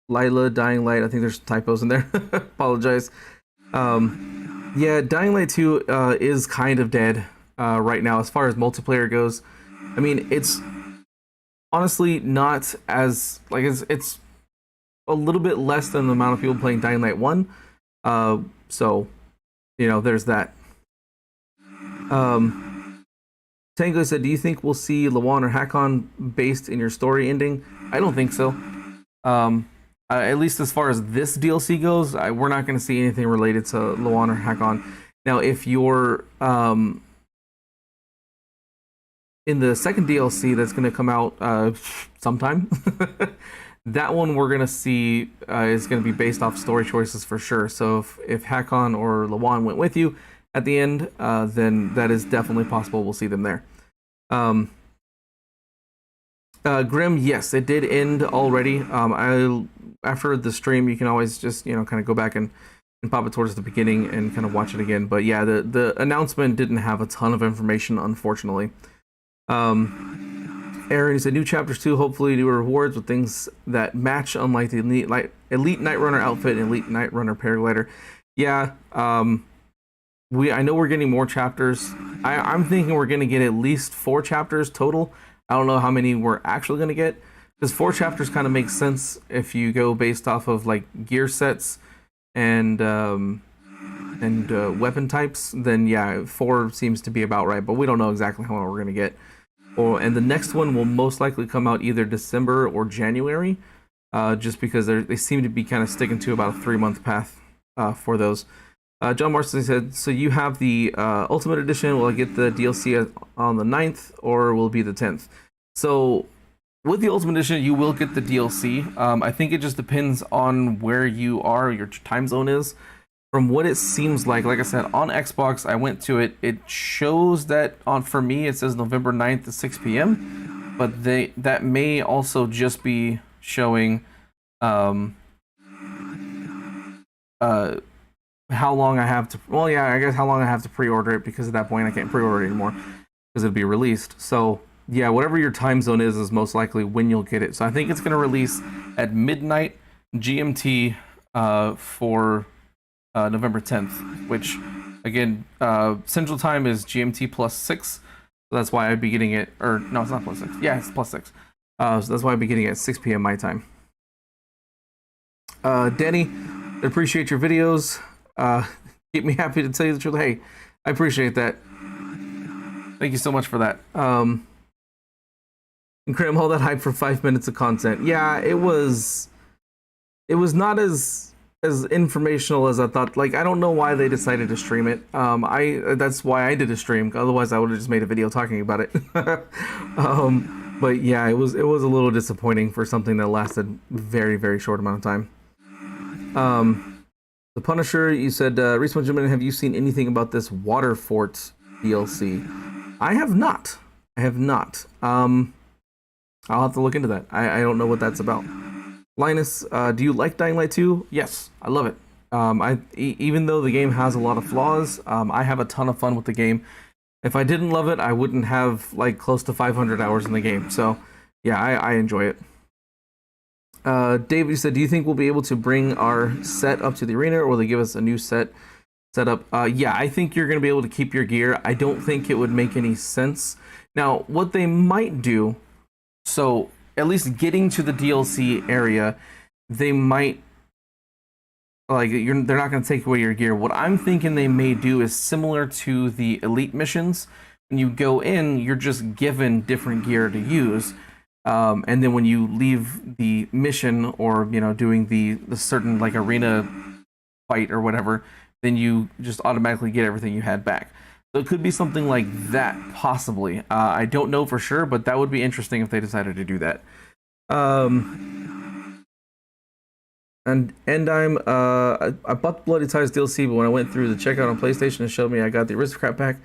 Lila, Dying Light. I think there's typos in there. Apologize. Yeah, Dying Light 2 is kind of dead right now as far as multiplayer goes. I mean, it's honestly not as, like, it's a little bit less than the amount of people playing Dying Light 1. So, you know, there's that. Tango said, do you think we'll see Lawan or Hakon based in your story ending? I don't think so. At least as far as this DLC goes, we're not going to see anything related to Lawan or Hakon. Now, if you're in the second DLC that's going to come out sometime, that one we're going to see is going to be based off story choices for sure. So if Hakon or Lawan went with you at the end, then that is definitely possible. We'll see them there. Grim, yes, it did end already. After the stream, you can always just, you know, kind of go back and pop it towards the beginning and kind of watch it again. But yeah, the announcement didn't have a ton of information, unfortunately. Aaron said, new chapters too, hopefully new rewards with things that match, unlike the Elite Night Runner outfit and Elite Night Runner paraglider. Yeah, I know we're getting more chapters. I'm thinking we're going to get at least 4 chapters total. I don't know how many we're actually going to get, because 4 chapters kind of makes sense if you go based off of like gear sets and weapon types. Then yeah, 4 seems to be about right, but we don't know exactly how many we're going to get. And the next one will most likely come out either December or January, just because they seem to be kind of sticking to about a 3-month path for those. John Marston said, so you have the Ultimate Edition. Will I get the DLC on the 9th or will it be the 10th? So with the Ultimate Edition, you will get the DLC. I think it just depends on where you are, your time zone is. From what it seems like I said, on Xbox, I went to it. It shows that for me, it says November 9th at 6 p.m. But that may also just be showing how long I have to, well, yeah, I guess how long I have to pre-order it, because at that point I can't pre-order it anymore because it'll be released. So yeah, whatever your time zone is most likely when you'll get it. So I think it's going to release at midnight GMT for November 10th, which again, Central Time is GMT plus 6. So that's why I'd be getting it, or no, it's not plus 6. Yeah, it's plus 6. So that's why I'd be getting it at 6 p.m. my time. Denny, I appreciate your videos. Keep me happy to tell you the truth. Hey, I appreciate that. Thank you so much for that. And cram all that hype for 5 minutes of content. Yeah, it was not as informational as I thought. Like, I don't know why they decided to stream it. That's why I did a stream. Otherwise, I would have just made a video talking about it. But yeah, it was a little disappointing for something that lasted very, very short amount of time. The Punisher, you said, Reese Benjamin, have you seen anything about this Water Fort DLC? I have not. I'll have to look into that. I don't know what that's about. Linus, do you like Dying Light 2? Yes, I love it. Even though the game has a lot of flaws, I have a ton of fun with the game. If I didn't love it, I wouldn't have like close to 500 hours in the game. So yeah, I enjoy it. David said, do you think we'll be able to bring our set up to the arena, or will they give us a new set up? Yeah, I think you're going to be able to keep your gear. I don't think it would make any sense. Now, what they might do, so at least getting to the DLC area, they might, like, they're not going to take away your gear. What I'm thinking they may do is similar to the Elite missions. When you go in, you're just given different gear to use. And then when you leave the mission, or, you know, doing the certain like arena fight or whatever, then you just automatically get everything you had back. So it could be something like that, possibly. I don't know for sure, but that would be interesting if they decided to do that. And I bought the Bloody Ties DLC, but when I went through the checkout on PlayStation, it showed me I got the Aristocrat pack,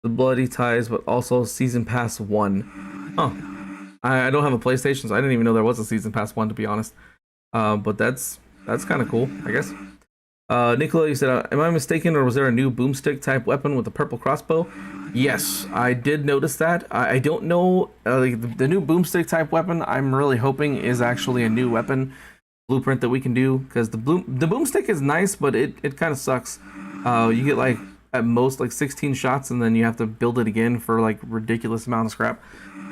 the Bloody Ties, but also Season Pass 1. Huh. I don't have a PlayStation, so I didn't even know there was a Season Pass 1, to be honest. But that's kind of cool, I guess. Nicola, you said, am I mistaken, or was there a new boomstick type weapon with a purple crossbow? Yes, I did notice that. I don't know, like the new boomstick type weapon, I'm really hoping is actually a new weapon blueprint that we can do, because the boomstick is nice, but it kind of sucks. You get like at most like 16 shots, and then you have to build it again for like ridiculous amount of scrap.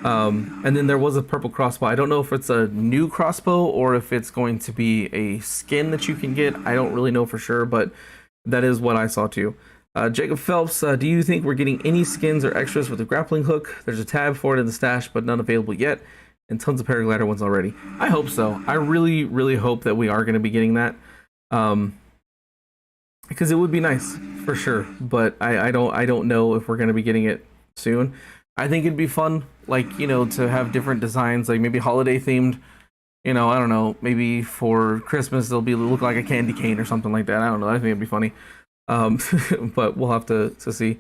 And then there was a purple crossbow. I don't know if it's a new crossbow or if it's going to be a skin that you can get. I don't really know for sure, but that is what I saw too. Jacob Phelps, do you think we're getting any skins or extras with the grappling hook? There's a tab for it in the stash, but none available yet, and tons of paraglider ones already. I hope so. I really, really hope that we are going to be getting that, because it would be nice for sure. But I don't know if we're going to be getting it soon. I think it'd be fun, like, you know, to have different designs, like maybe holiday themed. You know, I don't know. Maybe for Christmas they'll look like a candy cane or something like that. I don't know. I think it'd be funny. But we'll have to see.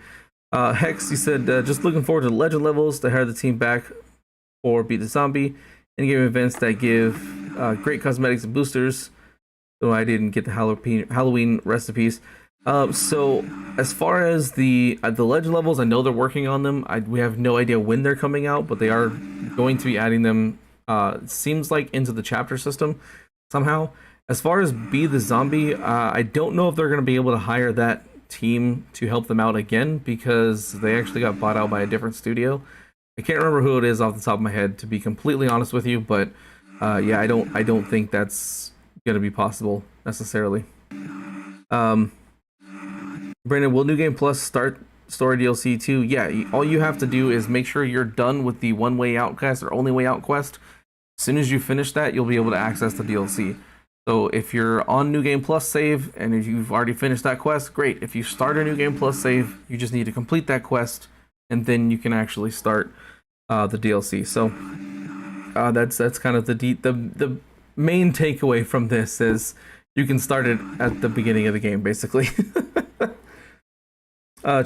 Hex, you said just looking forward to the legend levels to hire the team back or beat the zombie, and game events that give great cosmetics and boosters. So I didn't get the Halloween recipes. So as far as the legend levels, I know they're working on them. We have no idea when they're coming out, but they are going to be adding them. It seems like into the chapter system somehow. As far as Be the Zombie, I don't know if they're going to be able to hire that team to help them out again, because they actually got bought out by a different studio. I can't remember who it is off the top of my head, to be completely honest with you, but yeah, I don't think that's going to be possible necessarily. Brandon, will New Game Plus start story DLC too? Yeah, all you have to do is make sure you're done with the one way out quest or only way out quest. As soon as you finish that, you'll be able to access the DLC. So if you're on New Game Plus save and if you've already finished that quest, great. If you start a New Game Plus save, you just need to complete that quest, and then you can actually start the DLC. So that's kind of the main takeaway from this is you can start it at the beginning of the game, basically.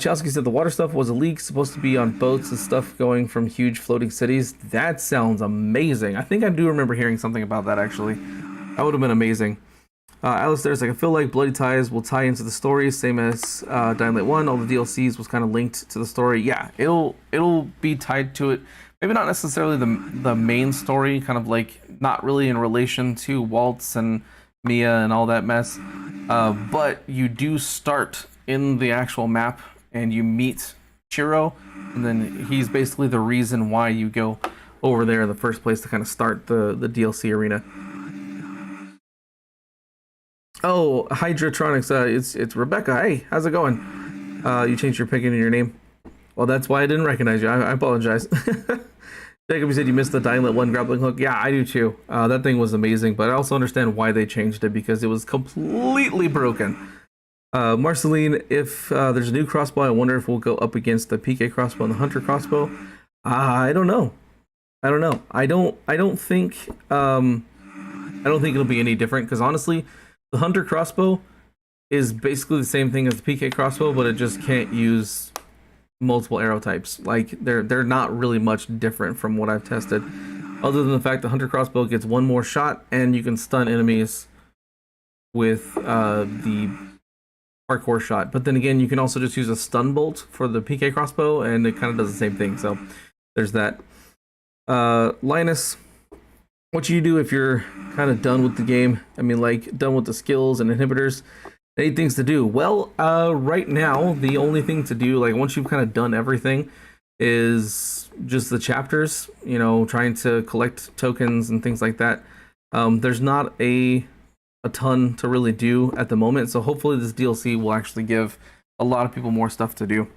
Chelsky said the water stuff was a leak, supposed to be on boats and stuff going from huge floating cities. That sounds amazing. I think I do remember hearing something about that, actually. That would have been amazing. Alice there's like, I feel like Bloody Ties will tie into the story, same as Dying Light 1. All the DLCs was kind of linked to the story. Yeah, it'll be tied to it. Maybe not necessarily the main story, kind of like not really in relation to Waltz and Mia and all that mess. But you do start in the actual map and you meet Chiro, and then he's basically the reason why you go over there in the first place to kind of start the DLC arena. Oh, Hydratronics, it's Rebecca. Hey, how's it going? You changed your pick in your name. Well, that's why I didn't recognize you. I apologize. Jacob, you said you missed the Dying Light 1 grappling hook. Yeah, I do too. That thing was amazing, but I also understand why they changed it, because it was completely broken. Marceline, if there's a new crossbow, I wonder if we'll go up against the PK crossbow and the Hunter crossbow. I don't know. I don't think it'll be any different, because honestly, the Hunter crossbow is basically the same thing as the PK crossbow, but it just can't use multiple arrow types. Like they're not really much different from what I've tested, other than the fact the Hunter crossbow gets one more shot and you can stun enemies with the parkour shot. But then again, you can also just use a stun bolt for the PK crossbow, and it kind of does the same thing. So there's that. Linus, what you do if you're kind of done with the game? I mean, like done with the skills and inhibitors. Any things to do? Well, right now the only thing to do, like once you've kind of done everything, is just the chapters. You know, trying to collect tokens and things like that. There's not a ton to really do at the moment, so hopefully this DLC will actually give a lot of people more stuff to do.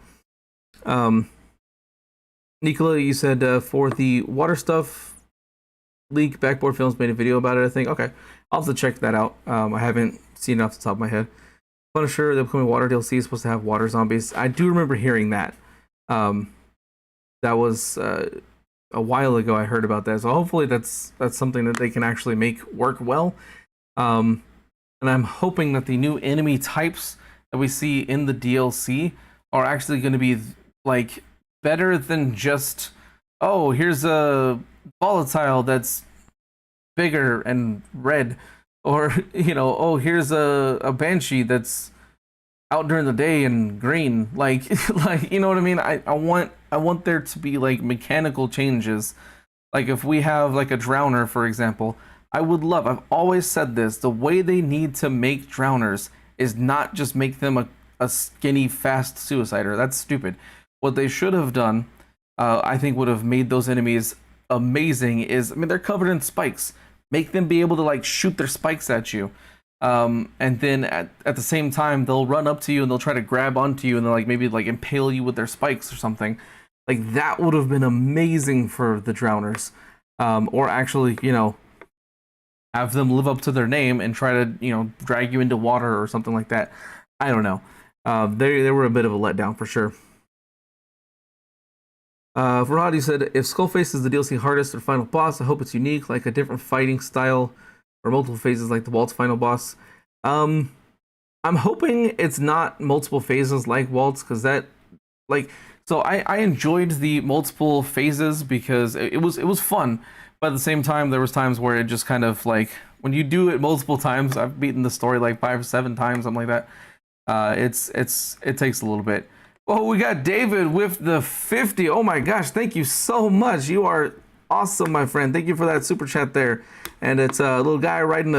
Nicola, you said for the water stuff leak, Backboard Films made a video about it, I think. Okay, I'll have to check that out. I haven't seen it off the top of my head. Punisher, the upcoming water DLC is supposed to have water zombies. I do remember hearing that. That was a while ago I heard about that, so hopefully that's something that they can actually make work well. and I'm hoping that the new enemy types that we see in the DLC are actually going to be like better than just, oh, here's a volatile that's bigger and red, or oh, here's a banshee that's out during the day and green. Like like, you know what I mean? I want there to be like mechanical changes. Like if we have like a drowner, for example, I've always said this, the way they need to make drowners is not just make them a skinny, fast suicider. That's stupid. What they should have done, I think would have made those enemies amazing is, I mean, they're covered in spikes. Make them be able to like shoot their spikes at you. And then at the same time, they'll run up to you and they'll try to grab onto you and they'll like maybe like impale you with their spikes or something. Like that would have been amazing for the drowners. Or actually, have them live up to their name and try to, drag you into water or something like that. I don't know. They were a bit of a letdown for sure. Farhadi said, if Skullface is the DLC hardest or final boss, I hope it's unique, like a different fighting style or multiple phases like the Walt's final boss. I'm hoping it's not multiple phases like Walt's, because that, like, so I enjoyed the multiple phases because it was fun. But at the same time, there was times where it just kind of like, when you do it multiple times, I've beaten the story like 5 or 7 times, something like that. It takes a little bit. Oh, we got David with the 50. Oh my gosh, thank you so much. You are awesome, my friend. Thank you for that super chat there. And it's a little guy riding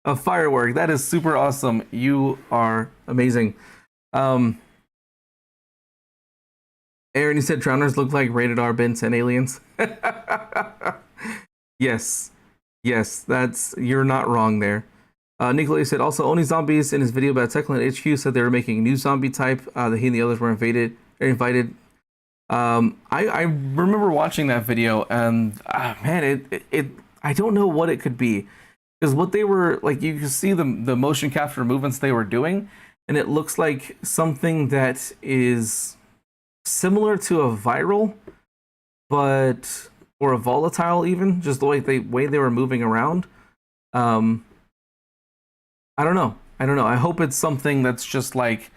a firework. That is super awesome. You are amazing. Aaron, you said drowners look like rated R Ben 10 aliens. Yes, you're not wrong there. Nicolay said also only zombies in his video about Techland HQ said they were making a new zombie type. That he and the others were invited. I remember watching that video and man, it I don't know what it could be, because what they were like, you can see the motion capture movements they were doing, and it looks like something that is similar to a viral, but or a volatile, even just the way they were moving around. I don't know. I hope it's something that's just like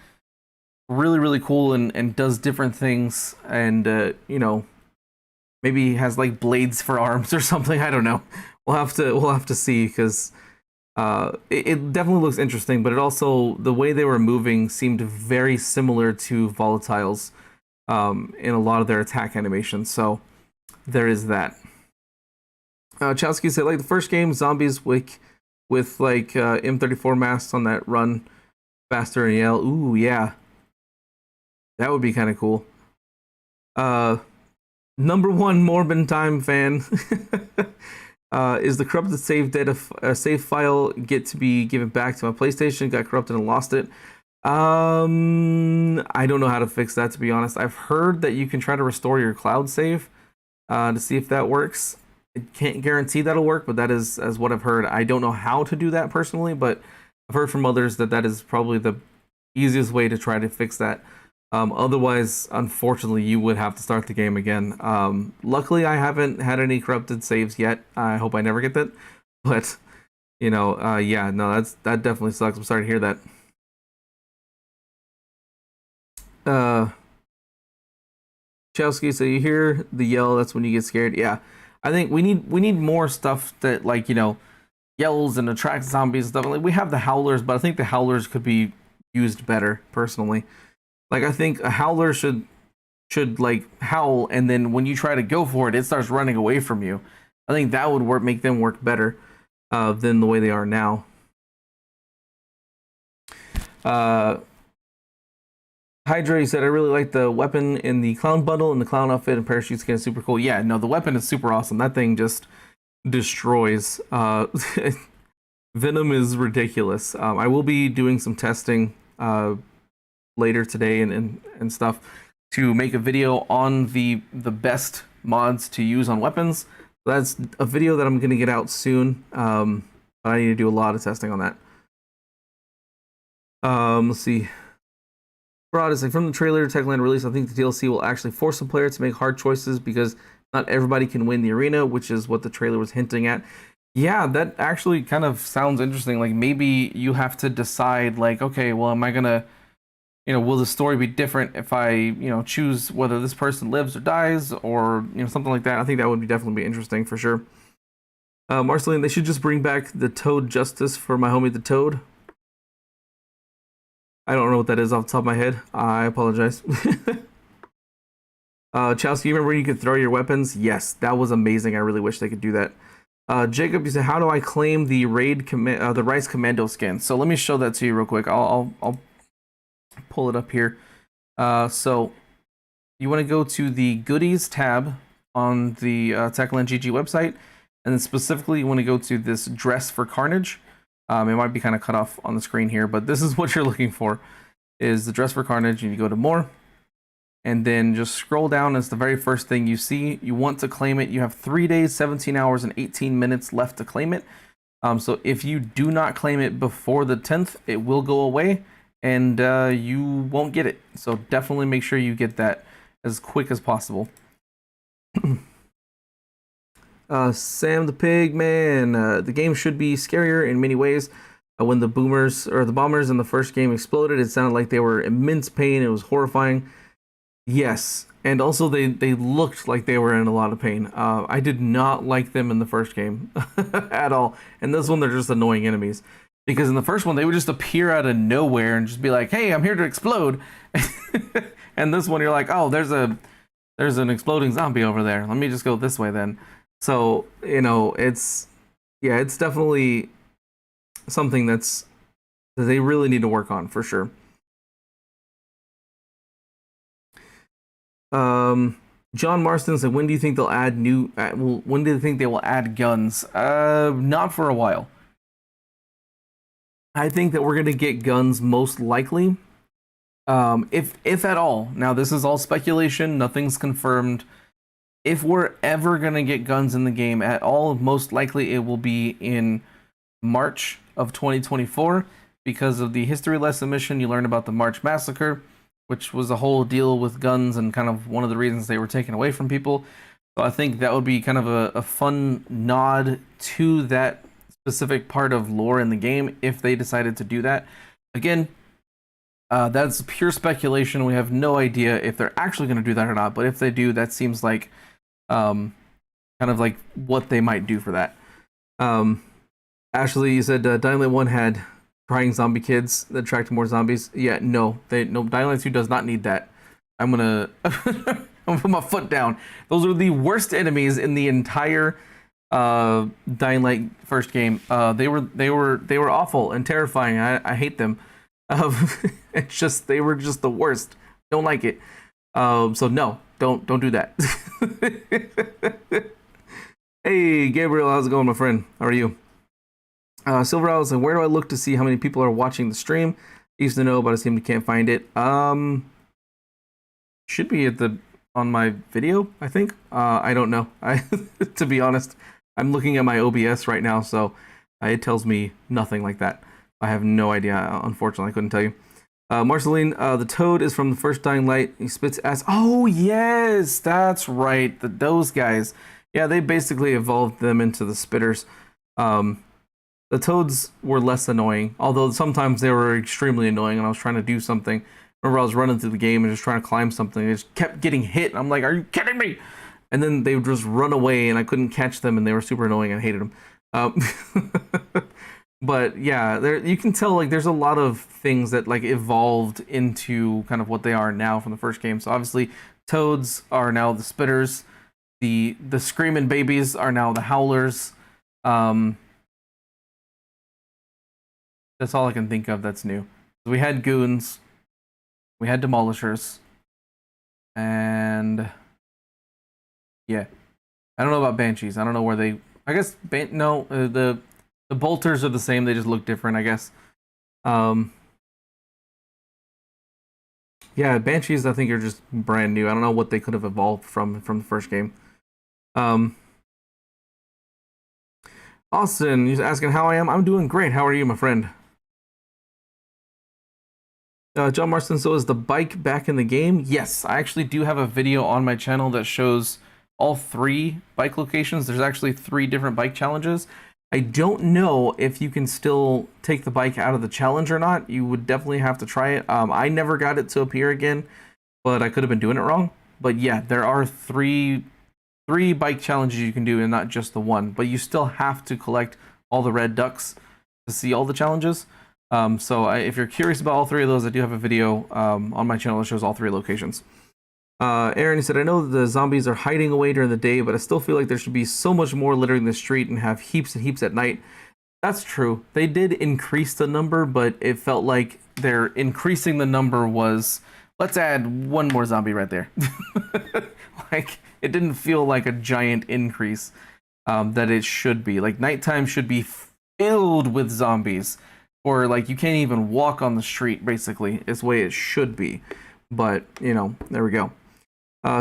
really, really cool and does different things, and maybe has like blades for arms or something. I don't know. We'll have to see, because it definitely looks interesting, but it also, the way they were moving seemed very similar to volatiles in a lot of their attack animations. So there is that. Chowsky said, like the first game, zombies with like M34 masks on that run faster and yell. Ooh, yeah. That would be kind of cool. Number one Morbin Time fan. Is the corrupted save data save file get to be given back to my PlayStation? Got corrupted and lost it. I don't know how to fix that, to be honest. I've heard that you can try to restore your cloud save to see if that works. I can't guarantee that'll work, but that is as what I've heard. I don't know how to do that personally, but I've heard from others that is probably the easiest way to try to fix that. Otherwise, unfortunately, you would have to start the game again. Luckily, I haven't had any corrupted saves yet. I hope I never get that. But, yeah, no, that definitely sucks. I'm sorry to hear that. Chelsky, so you hear the yell, that's when you get scared. Yeah, I think we need more stuff that, like, yells and attracts zombies and stuff. Like, we have the howlers, but I think the howlers could be used better, personally. Like, I think a howler should like howl, and then when you try to go for it, it starts running away from you. I think that would make them work better than the way they are now. Hydra, said, I really like the weapon in the clown bundle, and the clown outfit and parachute skin is super cool. Yeah, no, the weapon is super awesome. That thing just destroys. Venom is ridiculous. I will be doing some testing later today and stuff to make a video on the best mods to use on weapons. That's a video that I'm going to get out soon. But I need to do a lot of testing on that. Let's see. Broad is like, from the trailer to Techland release, I think the DLC will actually force the player to make hard choices because not everybody can win the arena, which is what the trailer was hinting at. Yeah, that actually kind of sounds interesting. Like maybe you have to decide like, okay, well, am I gonna, will the story be different if I, choose whether this person lives or dies or, something like that. I think that would be definitely be interesting for sure. Marceline, they should just bring back the Toad Justice for my homie the Toad. I don't know what that is off the top of my head. I apologize. Chelsea, you remember when you could throw your weapons? Yes, that was amazing. I really wish they could do that. Jacob, you said, how do I claim the the Rice Commando skin? So let me show that to you real quick. I'll pull it up here. So you want to go to the goodies tab on the Techland GG website, and then specifically you want to go to this dress for Carnage. It might be kind of cut off on the screen here, but this is what you're looking for, is the dress for Carnage, and you go to more, and then just scroll down. It's the very first thing you see. You want to claim it. You have 3 days, 17 hours, and 18 minutes left to claim it. So if you do not claim it before the 10th, it will go away, and you won't get it. So definitely make sure you get that as quick as possible. Sam the Pig Man, the game should be scarier in many ways. When the bombers in the first game exploded, it sounded like they were in immense pain. It was horrifying. Yes, and also they looked like they were in a lot of pain. I did not like them in the first game at all. And this one, they're just annoying enemies. Because in the first one, they would just appear out of nowhere and just be like, hey, I'm here to explode. And this one, you're like, oh, there's an exploding zombie over there. Let me just go this way then. So, it's definitely something that they really need to work on for sure. John Marston said, when do you think they'll add when do you think they will add guns? Not for a while. I think that we're going to get guns most likely. If at all. Now, this is all speculation. Nothing's confirmed. If we're ever going to get guns in the game at all, most likely it will be in March of 2024 because of the history lesson mission. You learn about the March Massacre, which was a whole deal with guns and kind of one of the reasons they were taken away from people. So I think that would be kind of a fun nod to that specific part of lore in the game if they decided to do that. Again, that's pure speculation. We have no idea if they're actually going to do that or not, but if they do, that seems like kind of like what they might do for that. Ashley, you said Dying Light 1 had crying zombie kids that attract more zombies. Yeah, no, Dying Light 2 does not need that. I'm gonna put my foot down. Those are the worst enemies in the entire Dying Light first game. They were awful and terrifying. I hate them. It's just they were just the worst. Don't like it. So no, don't do that. Hey Gabriel, how's it going, my friend? How are you? Silver Owls, and where do I look to see how many people are watching the stream? I used to know, but I seem to can't find it. Should be on my video, I think. I don't know. To be honest, I'm looking at my OBS right now, so it tells me nothing like that. I have no idea. Unfortunately, I couldn't tell you. Marceline, the Toad is from the first Dying Light. He spits ass. Oh yes, that's right. Those guys. Yeah, they basically evolved them into the spitters. The Toads were less annoying, although sometimes they were extremely annoying. And I was trying to do something. Remember, I was running through the game and just trying to climb something. I just kept getting hit. I'm like, "Are you kidding me?" And then they would just run away, and I couldn't catch them, and they were super annoying. And I hated them. But yeah, you can tell like there's a lot of things that like evolved into kind of what they are now from the first game. So obviously, Toads are now the spitters. The screaming babies are now the howlers. That's all I can think of that's new. We had goons, we had demolishers, and yeah, I don't know about banshees. I don't know where they. I guess the bolters are the same. They just look different, I guess. Yeah, banshees I think are just brand new. I don't know what they could have evolved from the first game. Austin, he's asking how I am. I'm doing great. How are you, my friend? John Marston, so is the bike back in the game? Yes, I actually do have a video on my channel that shows all 3 bike locations. There's actually 3 different bike challenges. I don't know if you can still take the bike out of the challenge or not. You would definitely have to try it. I never got it to appear again, but I could have been doing it wrong. But yeah, there are three bike challenges you can do and not just the one. But you still have to collect all the red ducks to see all the challenges. If you're curious about all three of those, I do have a video on my channel that shows all three locations. Aaron, he said, I know the zombies are hiding away during the day, but I still feel like there should be so much more littering the street and have heaps and heaps at night. That's true. They did increase the number, but it felt like their increasing the number was, let's add one more zombie right there. Like, it didn't feel like a giant increase that it should be. Like, nighttime should be filled with zombies, or like you can't even walk on the street, basically, is the way it should be. But, you know, there we go.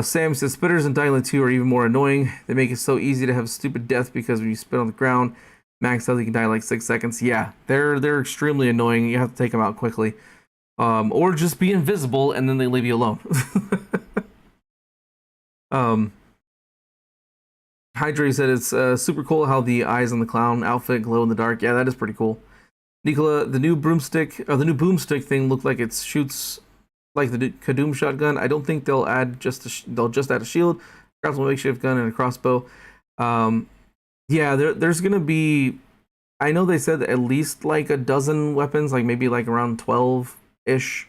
Sam says, spitters in Dying Light 2 are even more annoying. They make it so easy to have a stupid death because when you spit on the ground, max health, you can die in like 6 seconds. Yeah, they're extremely annoying. You have to take them out quickly. Or just be invisible and then they leave you alone. Hydra said it's super cool how the eyes on the clown outfit glow in the dark. Yeah, that is pretty cool. Nicola, the new boomstick thing looked like it shoots like the Kadoom shotgun. I don't think they'll add they'll just add a shield, grapple makeshift gun, and a crossbow. Yeah, there's gonna be. I know they said at least like a dozen weapons, like maybe like around 12-ish.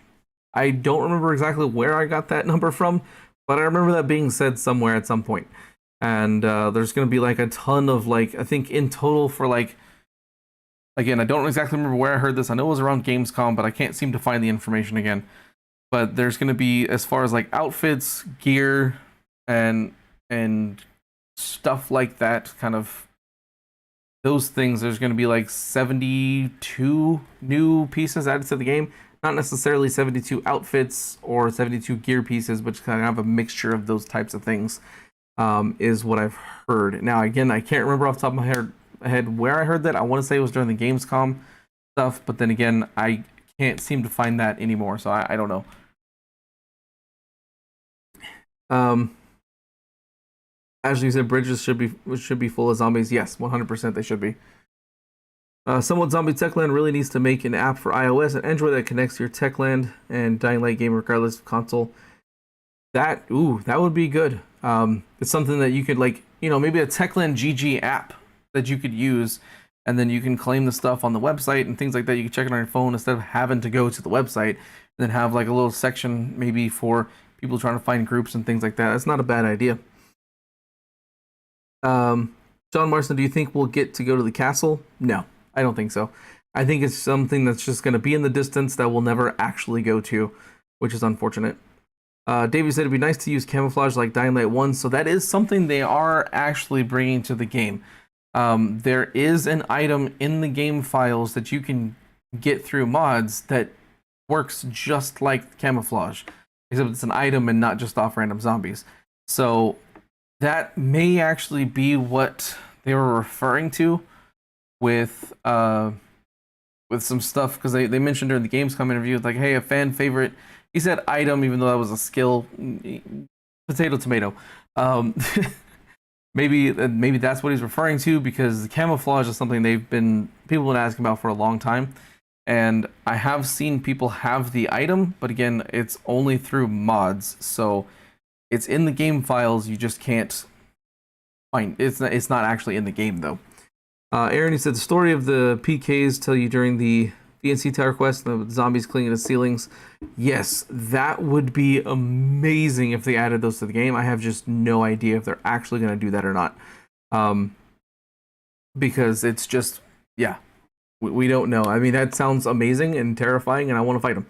I don't remember exactly where I got that number from, but I remember that being said somewhere at some point. And there's gonna be like a ton of like, I think in total for like. Again, I don't exactly remember where I heard this. I know it was around Gamescom, but I can't seem to find the information again. But there's going to be, as far as like outfits, gear, and stuff like that, kind of those things, there's going to be like 72 new pieces added to the game. Not necessarily 72 outfits or 72 gear pieces, but kind of have a mixture of those types of things, is what I've heard. Now, again, I can't remember off the top of my head where I heard that. I want to say it was during the Gamescom stuff, but then again, I can't seem to find that anymore, so I don't know. Ashley said bridges should be full of zombies. Yes, 100% they should be. Somewhat Zombie Techland really needs to make an app for iOS and Android that connects your Techland and Dying Light game regardless of console. That would be good. It's something that you could, like, you know, maybe a Techland GG app that you could use, and then you can claim the stuff on the website and things like that. You can check it on your phone instead of having to go to the website, and then have like a little section maybe for people trying to find groups and things like that. That's not a bad idea. John Marston, do you think we'll get to go to the castle? No, I don't think so. I think it's something that's just going to be in the distance that we'll never actually go to, which is unfortunate. Davey said it'd be nice to use camouflage like Dying Light 1, so that is something they are actually bringing to the game. There is an item in the game files that you can get through mods that works just like camouflage, except it's an item and not just off random zombies. So that may actually be what they were referring to with some stuff, because they mentioned during the Gamescom interview, like, hey, a fan favorite. He said item, even though that was a skill. Potato, tomato. Maybe that's what he's referring to, because the camouflage is something people have been asking about for a long time. And I have seen people have the item, but again, it's only through mods. So it's in the game files, you just can't find it. It's not actually in the game though. Aaron, he said the story of the PKs tell you during the DNC Tower quest, the zombies clinging to ceilings. Yes, that would be amazing if they added those to the game. I have just no idea if they're actually going to do that or not. Because it's just, yeah, we don't know. I mean, that sounds amazing and terrifying, and I want to fight them.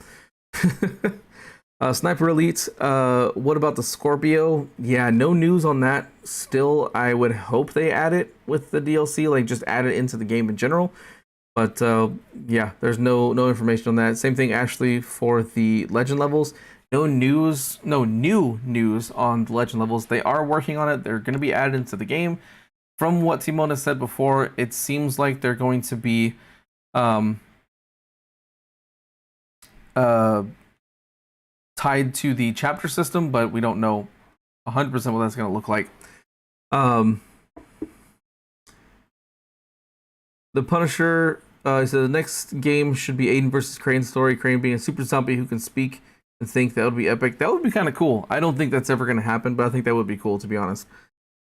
Sniper Elite, what about the Scorpio? Yeah, no news on that. Still, I would hope they add it with the DLC, like just add it into the game in general. But yeah, there's no information on that. Same thing, Ashley, for the legend levels. No new news on the legend levels. They are working on it. They're going to be added into the game. From what Simona said before, it seems like they're going to be tied to the chapter system, but we don't know 100% what that's going to look like. The Punisher, he said the next game should be Aiden versus Crane's story. Crane being a super zombie who can speak and think. That would be epic. That would be kind of cool. I don't think that's ever going to happen, but I think that would be cool, to be honest.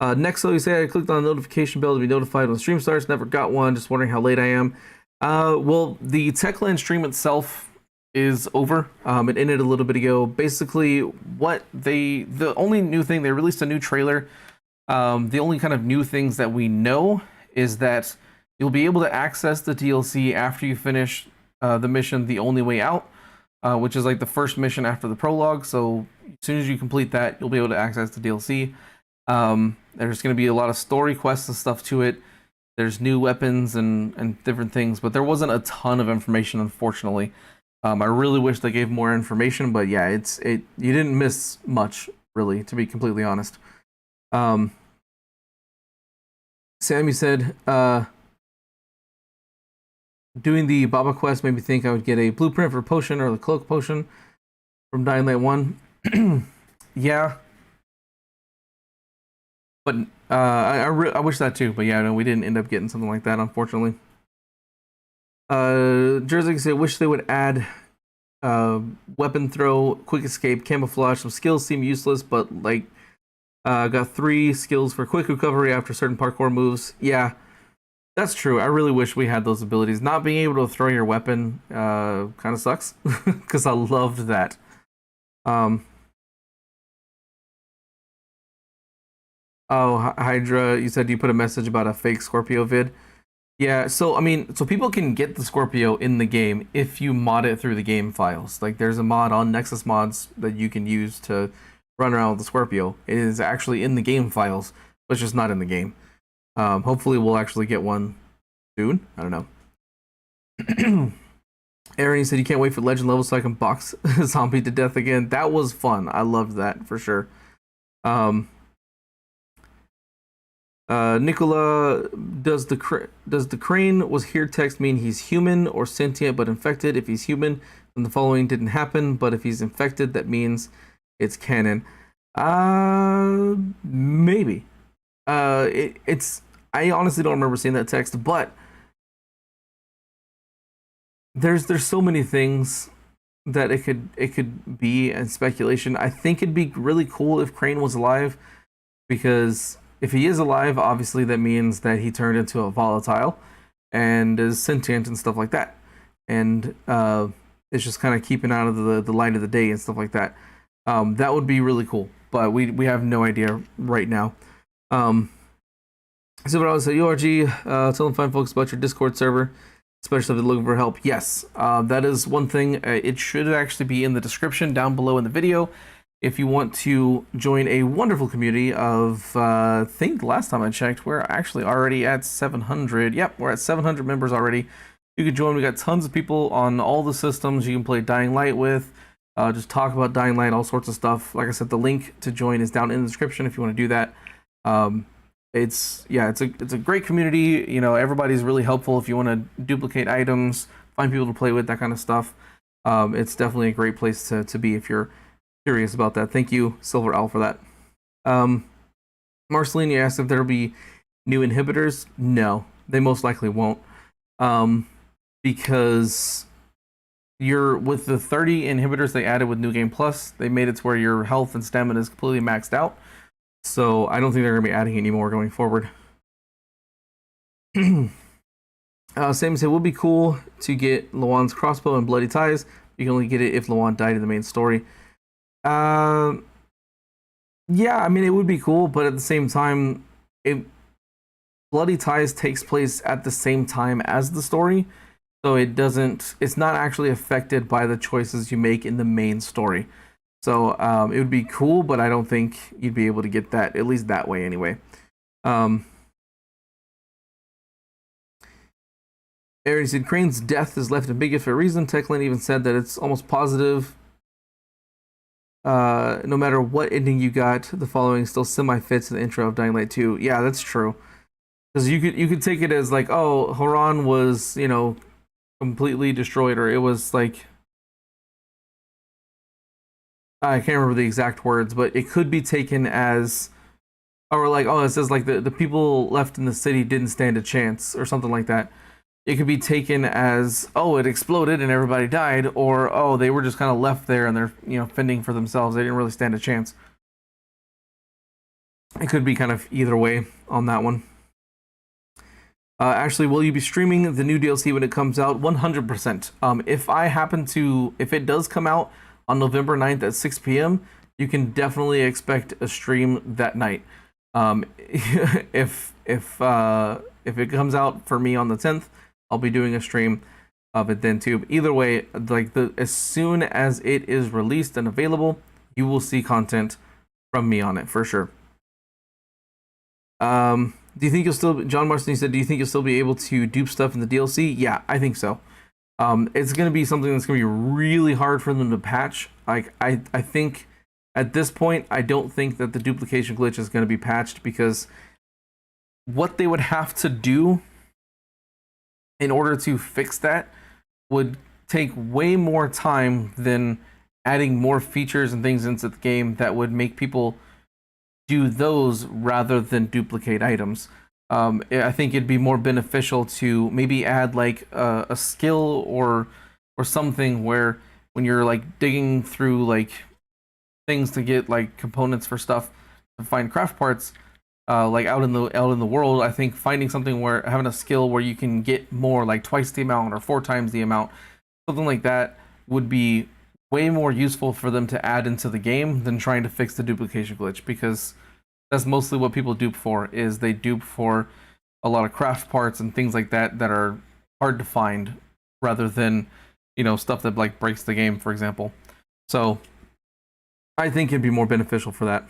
Next, though, you say I clicked on the notification bell to be notified when the stream starts. Never got one. Just wondering how late I am. Well, the Techland stream itself is over. It ended a little bit ago. Basically, the only new thing, they released a new trailer. The only kind of new things that we know is that you'll be able to access the DLC after you finish the mission, The Only Way Out, which is like the first mission after the prologue. So as soon as you complete that, you'll be able to access the DLC. There's going to be a lot of story quests and stuff to it. There's new weapons and different things, but there wasn't a ton of information, unfortunately. I really wish they gave more information, but yeah, you didn't miss much, really, to be completely honest. Sammy said, doing the Baba quest made me think I would get a blueprint for potion or the cloak potion from Dying Light 1. Yeah. But I wish that too. But yeah, no, we didn't end up getting something like that, unfortunately. Jersey said, wish they would add weapon throw, quick escape, camouflage. Some skills seem useless, but like got 3 skills for quick recovery after certain parkour moves. Yeah, that's true. I really wish we had those abilities. Not being able to throw your weapon kind of sucks because I loved that. Oh, Hydra, you said you put a message about a fake Scorpio vid. Yeah, so I mean, so people can get the Scorpio in the game if you mod it through the game files. Like there's a mod on Nexus Mods that you can use to run around with the Scorpio. It is actually in the game files, but it's just not in the game. Hopefully we'll actually get one soon. I don't know. Aaron, he said he can't wait for legend levels so I can box zombie to death again. That was fun. I loved that for sure. Nicola, does the Crane was here text mean he's human or sentient but infected? If he's human, then the following didn't happen, but if he's infected, that means it's canon. Maybe. It's I honestly don't remember seeing that text, but there's so many things that it could be and speculation. I think it'd be really cool if Crane was alive, because if he is alive, obviously that means that he turned into a volatile and is sentient and stuff like that. And it's just kind of keeping out of the light of the day and stuff like that. That would be really cool, but we have no idea right now. So what I would say, URG, tell them fine folks about your Discord server, especially if they're looking for help. Yes, that is one thing. It should actually be in the description down below in the video. If you want to join a wonderful community of, I think last time I checked, we're actually already at 700. Yep, we're at 700 members already. You can join. We got tons of people on all the systems you can play Dying Light with. Just talk about Dying Light, all sorts of stuff. Like I said, the link to join is down in the description if you want to do that. It's a great community. You know, everybody's really helpful if you want to duplicate items, find people to play with, that kind of stuff. It's definitely a great place to be if you're curious about that. Thank you, Silver Owl, for that. Marceline, you asked if there'll be new inhibitors. No, they most likely won't. Because you're with the 30 inhibitors they added with New Game Plus, they made it to where your health and stamina is completely maxed out. So I don't think they're going to be adding any more going forward. Sam said, it would be cool to get Lawan's crossbow and bloody ties. You can only get it if Lawan died in the main story. Yeah, I mean, it would be cool, but at the same time, Bloody Ties takes place at the same time as the story, so it's not actually affected by the choices you make in the main story. So it would be cool, but I don't think you'd be able to get that, at least that way anyway. Aaron said, Crane's death is left ambiguous for a reason. Techland even said that it's almost positive. No matter what ending you got, the following still semi-fits the intro of Dying Light 2. Yeah, that's true. Because you could take it as like, oh, Haran was, you know, completely destroyed, or it was like, I can't remember the exact words, but it could be taken as, or like, oh, it says like the people left in the city didn't stand a chance, or something like that. it could be taken as, oh, it exploded and everybody died, or oh, they were just kind of left there and they're, you know, fending for themselves. They didn't really stand a chance. It could be kind of either way on that one. Ashley, will you be streaming the new DLC when it comes out? 100%. If it does come out on November 9th at 6 p.m., you can definitely expect a stream that night. If it comes out for me on the 10th, I'll be doing a stream of it then too. But either way, as soon as it is released and available, you will see content from me on it for sure. Do you think you'll still? John Marston said, do you think you'll still be able to dupe stuff in the DLC? Yeah, I think so. It's going to be something that's going to be really hard for them to patch. Like I think at this point, I don't think that the duplication glitch is going to be patched, because what they would have to do in order to fix that would take way more time than adding more features and things into the game that would make people do those rather than duplicate items. I think it'd be more beneficial to maybe add like a skill or something where when you're like digging through like things to get like components for stuff to find craft parts, like out in the world, I think finding something where having a skill where you can get more, like twice the amount or 4 times the amount, something like that would be way more useful for them to add into the game than trying to fix the duplication glitch, because that's mostly what people dupe for. Is they dupe for a lot of craft parts and things like that that are hard to find, rather than, you know, stuff that like breaks the game, for example. So I think it'd be more beneficial for that.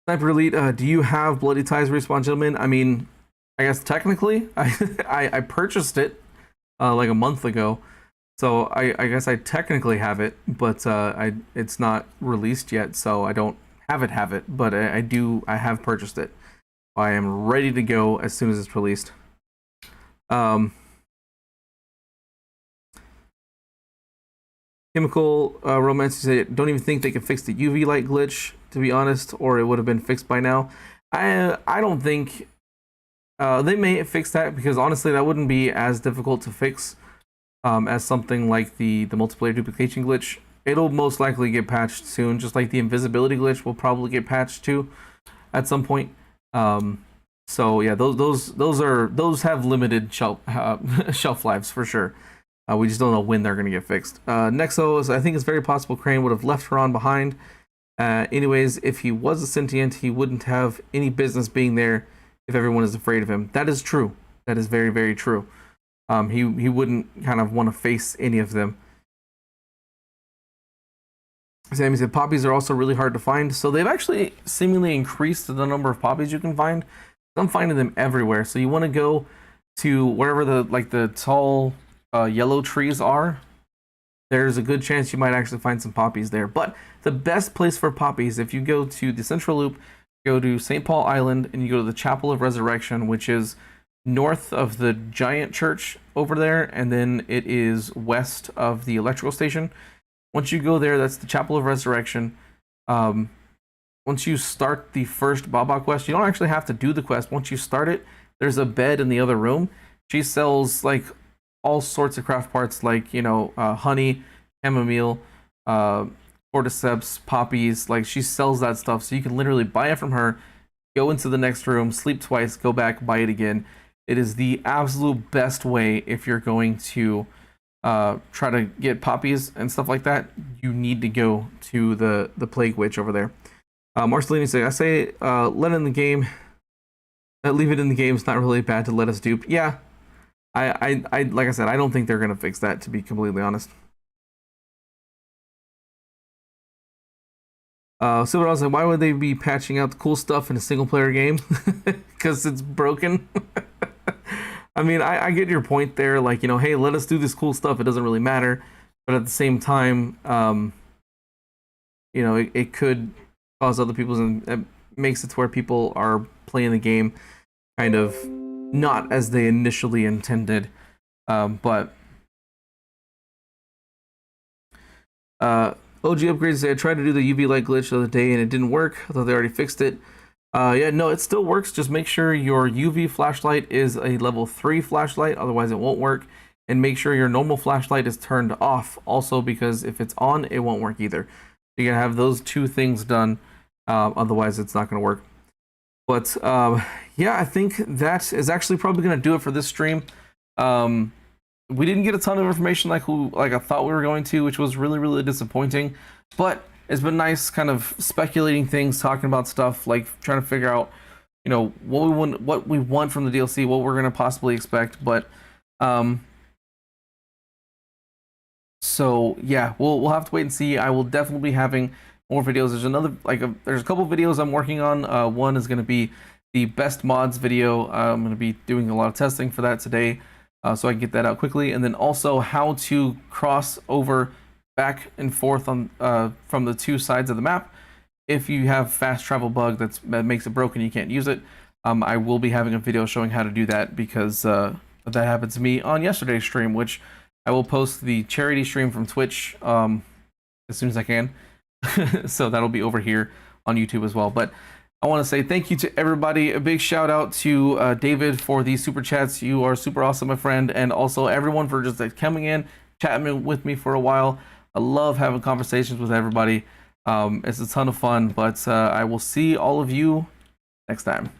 Sniper Elite, do you have Bloody Ties Respawn Gentlemen? I mean, I guess technically I purchased it like a month ago, so I guess I technically have it, but it's not released yet, so I don't have it, but I have purchased it. I am ready to go as soon as it's released. Chemical Romance, you say, don't even think they can fix the UV light glitch, to be honest, or it would have been fixed by now. I don't think they may fix that, because honestly that wouldn't be as difficult to fix as something like the multiplayer duplication glitch. It'll most likely get patched soon, just like the invisibility glitch will probably get patched too at some point. So yeah, those have limited shelf lives for sure. We just don't know when they're going to get fixed. Nexo, I think it's very possible Crane would have left her on behind. Anyways, if he was a sentient, he wouldn't have any business being there if everyone is afraid of him. That is true. That is very, very true. He wouldn't kind of want to face any of them. Sammy said poppies are also really hard to find. So they've actually seemingly increased the number of poppies you can find. I'm finding them everywhere. So you want to go to wherever the tall yellow trees are. There's a good chance you might actually find some poppies there. But the best place for poppies, if you go to the Central Loop, go to St. Paul Island, and you go to the Chapel of Resurrection, which is north of the giant church over there, and then it is west of the electrical station. Once you go there, that's the Chapel of Resurrection. Once you start the first Baba quest, you don't actually have to do the quest. Once you start it, there's a bed in the other room. She sells like all sorts of craft parts, like, you know, honey, chamomile, cordyceps, poppies. Like, she sells that stuff, so you can literally buy it from her, go into the next room, sleep twice, go back, buy it again. It is the absolute best way if you're going to try to get poppies and stuff like that. You need to go to the Plague Witch over there. Marcelini said, I say let it in the game. Leave it in the game. It's not really bad to let us dupe. Yeah. I like I said, I don't think they're gonna fix that, to be completely honest. So what I was like, why would they be patching out the cool stuff in a single player game? Because it's broken. I mean, I get your point there. Like, you know, hey, let us do this cool stuff. It doesn't really matter. But at the same time, you know, it could cause other people's, and it makes it to where people are playing the game kind of not as they initially intended. But OG Upgrades say, I tried to do the UV light glitch the other day and it didn't work. I thought they already fixed it. Yeah, no, it still works. Just make sure your UV flashlight is a level 3 flashlight, otherwise it won't work. And make sure your normal flashlight is turned off, also because if it's on, it won't work either. You gotta have those two things done, otherwise it's not gonna work. But yeah, I think that is actually probably gonna do it for this stream. We didn't get a ton of information like I thought we were going to, which was really disappointing. But it's been nice kind of speculating things, talking about stuff, like trying to figure out, you know, what we want from the DLC, what we're gonna possibly expect. But so yeah, we'll have to wait and see. I will definitely be having more videos. There's a couple videos I'm working on. One is gonna be the best mods video. I'm gonna be doing a lot of testing for that today, so I can get that out quickly. And then also how to cross over back and forth on from the two sides of the map if you have fast travel bug that makes it broken, you can't use it. I will be having a video showing how to do that, because that happened to me on yesterday's stream, which I will post the charity stream from Twitch as soon as I can. So that'll be over here on YouTube as well. But I want to say thank you to everybody. A big shout out to David for the super chats. You are super awesome, my friend. And also everyone for just coming in, chatting with me for a while. I love having conversations with everybody. It's a ton of fun, but I will see all of you next time.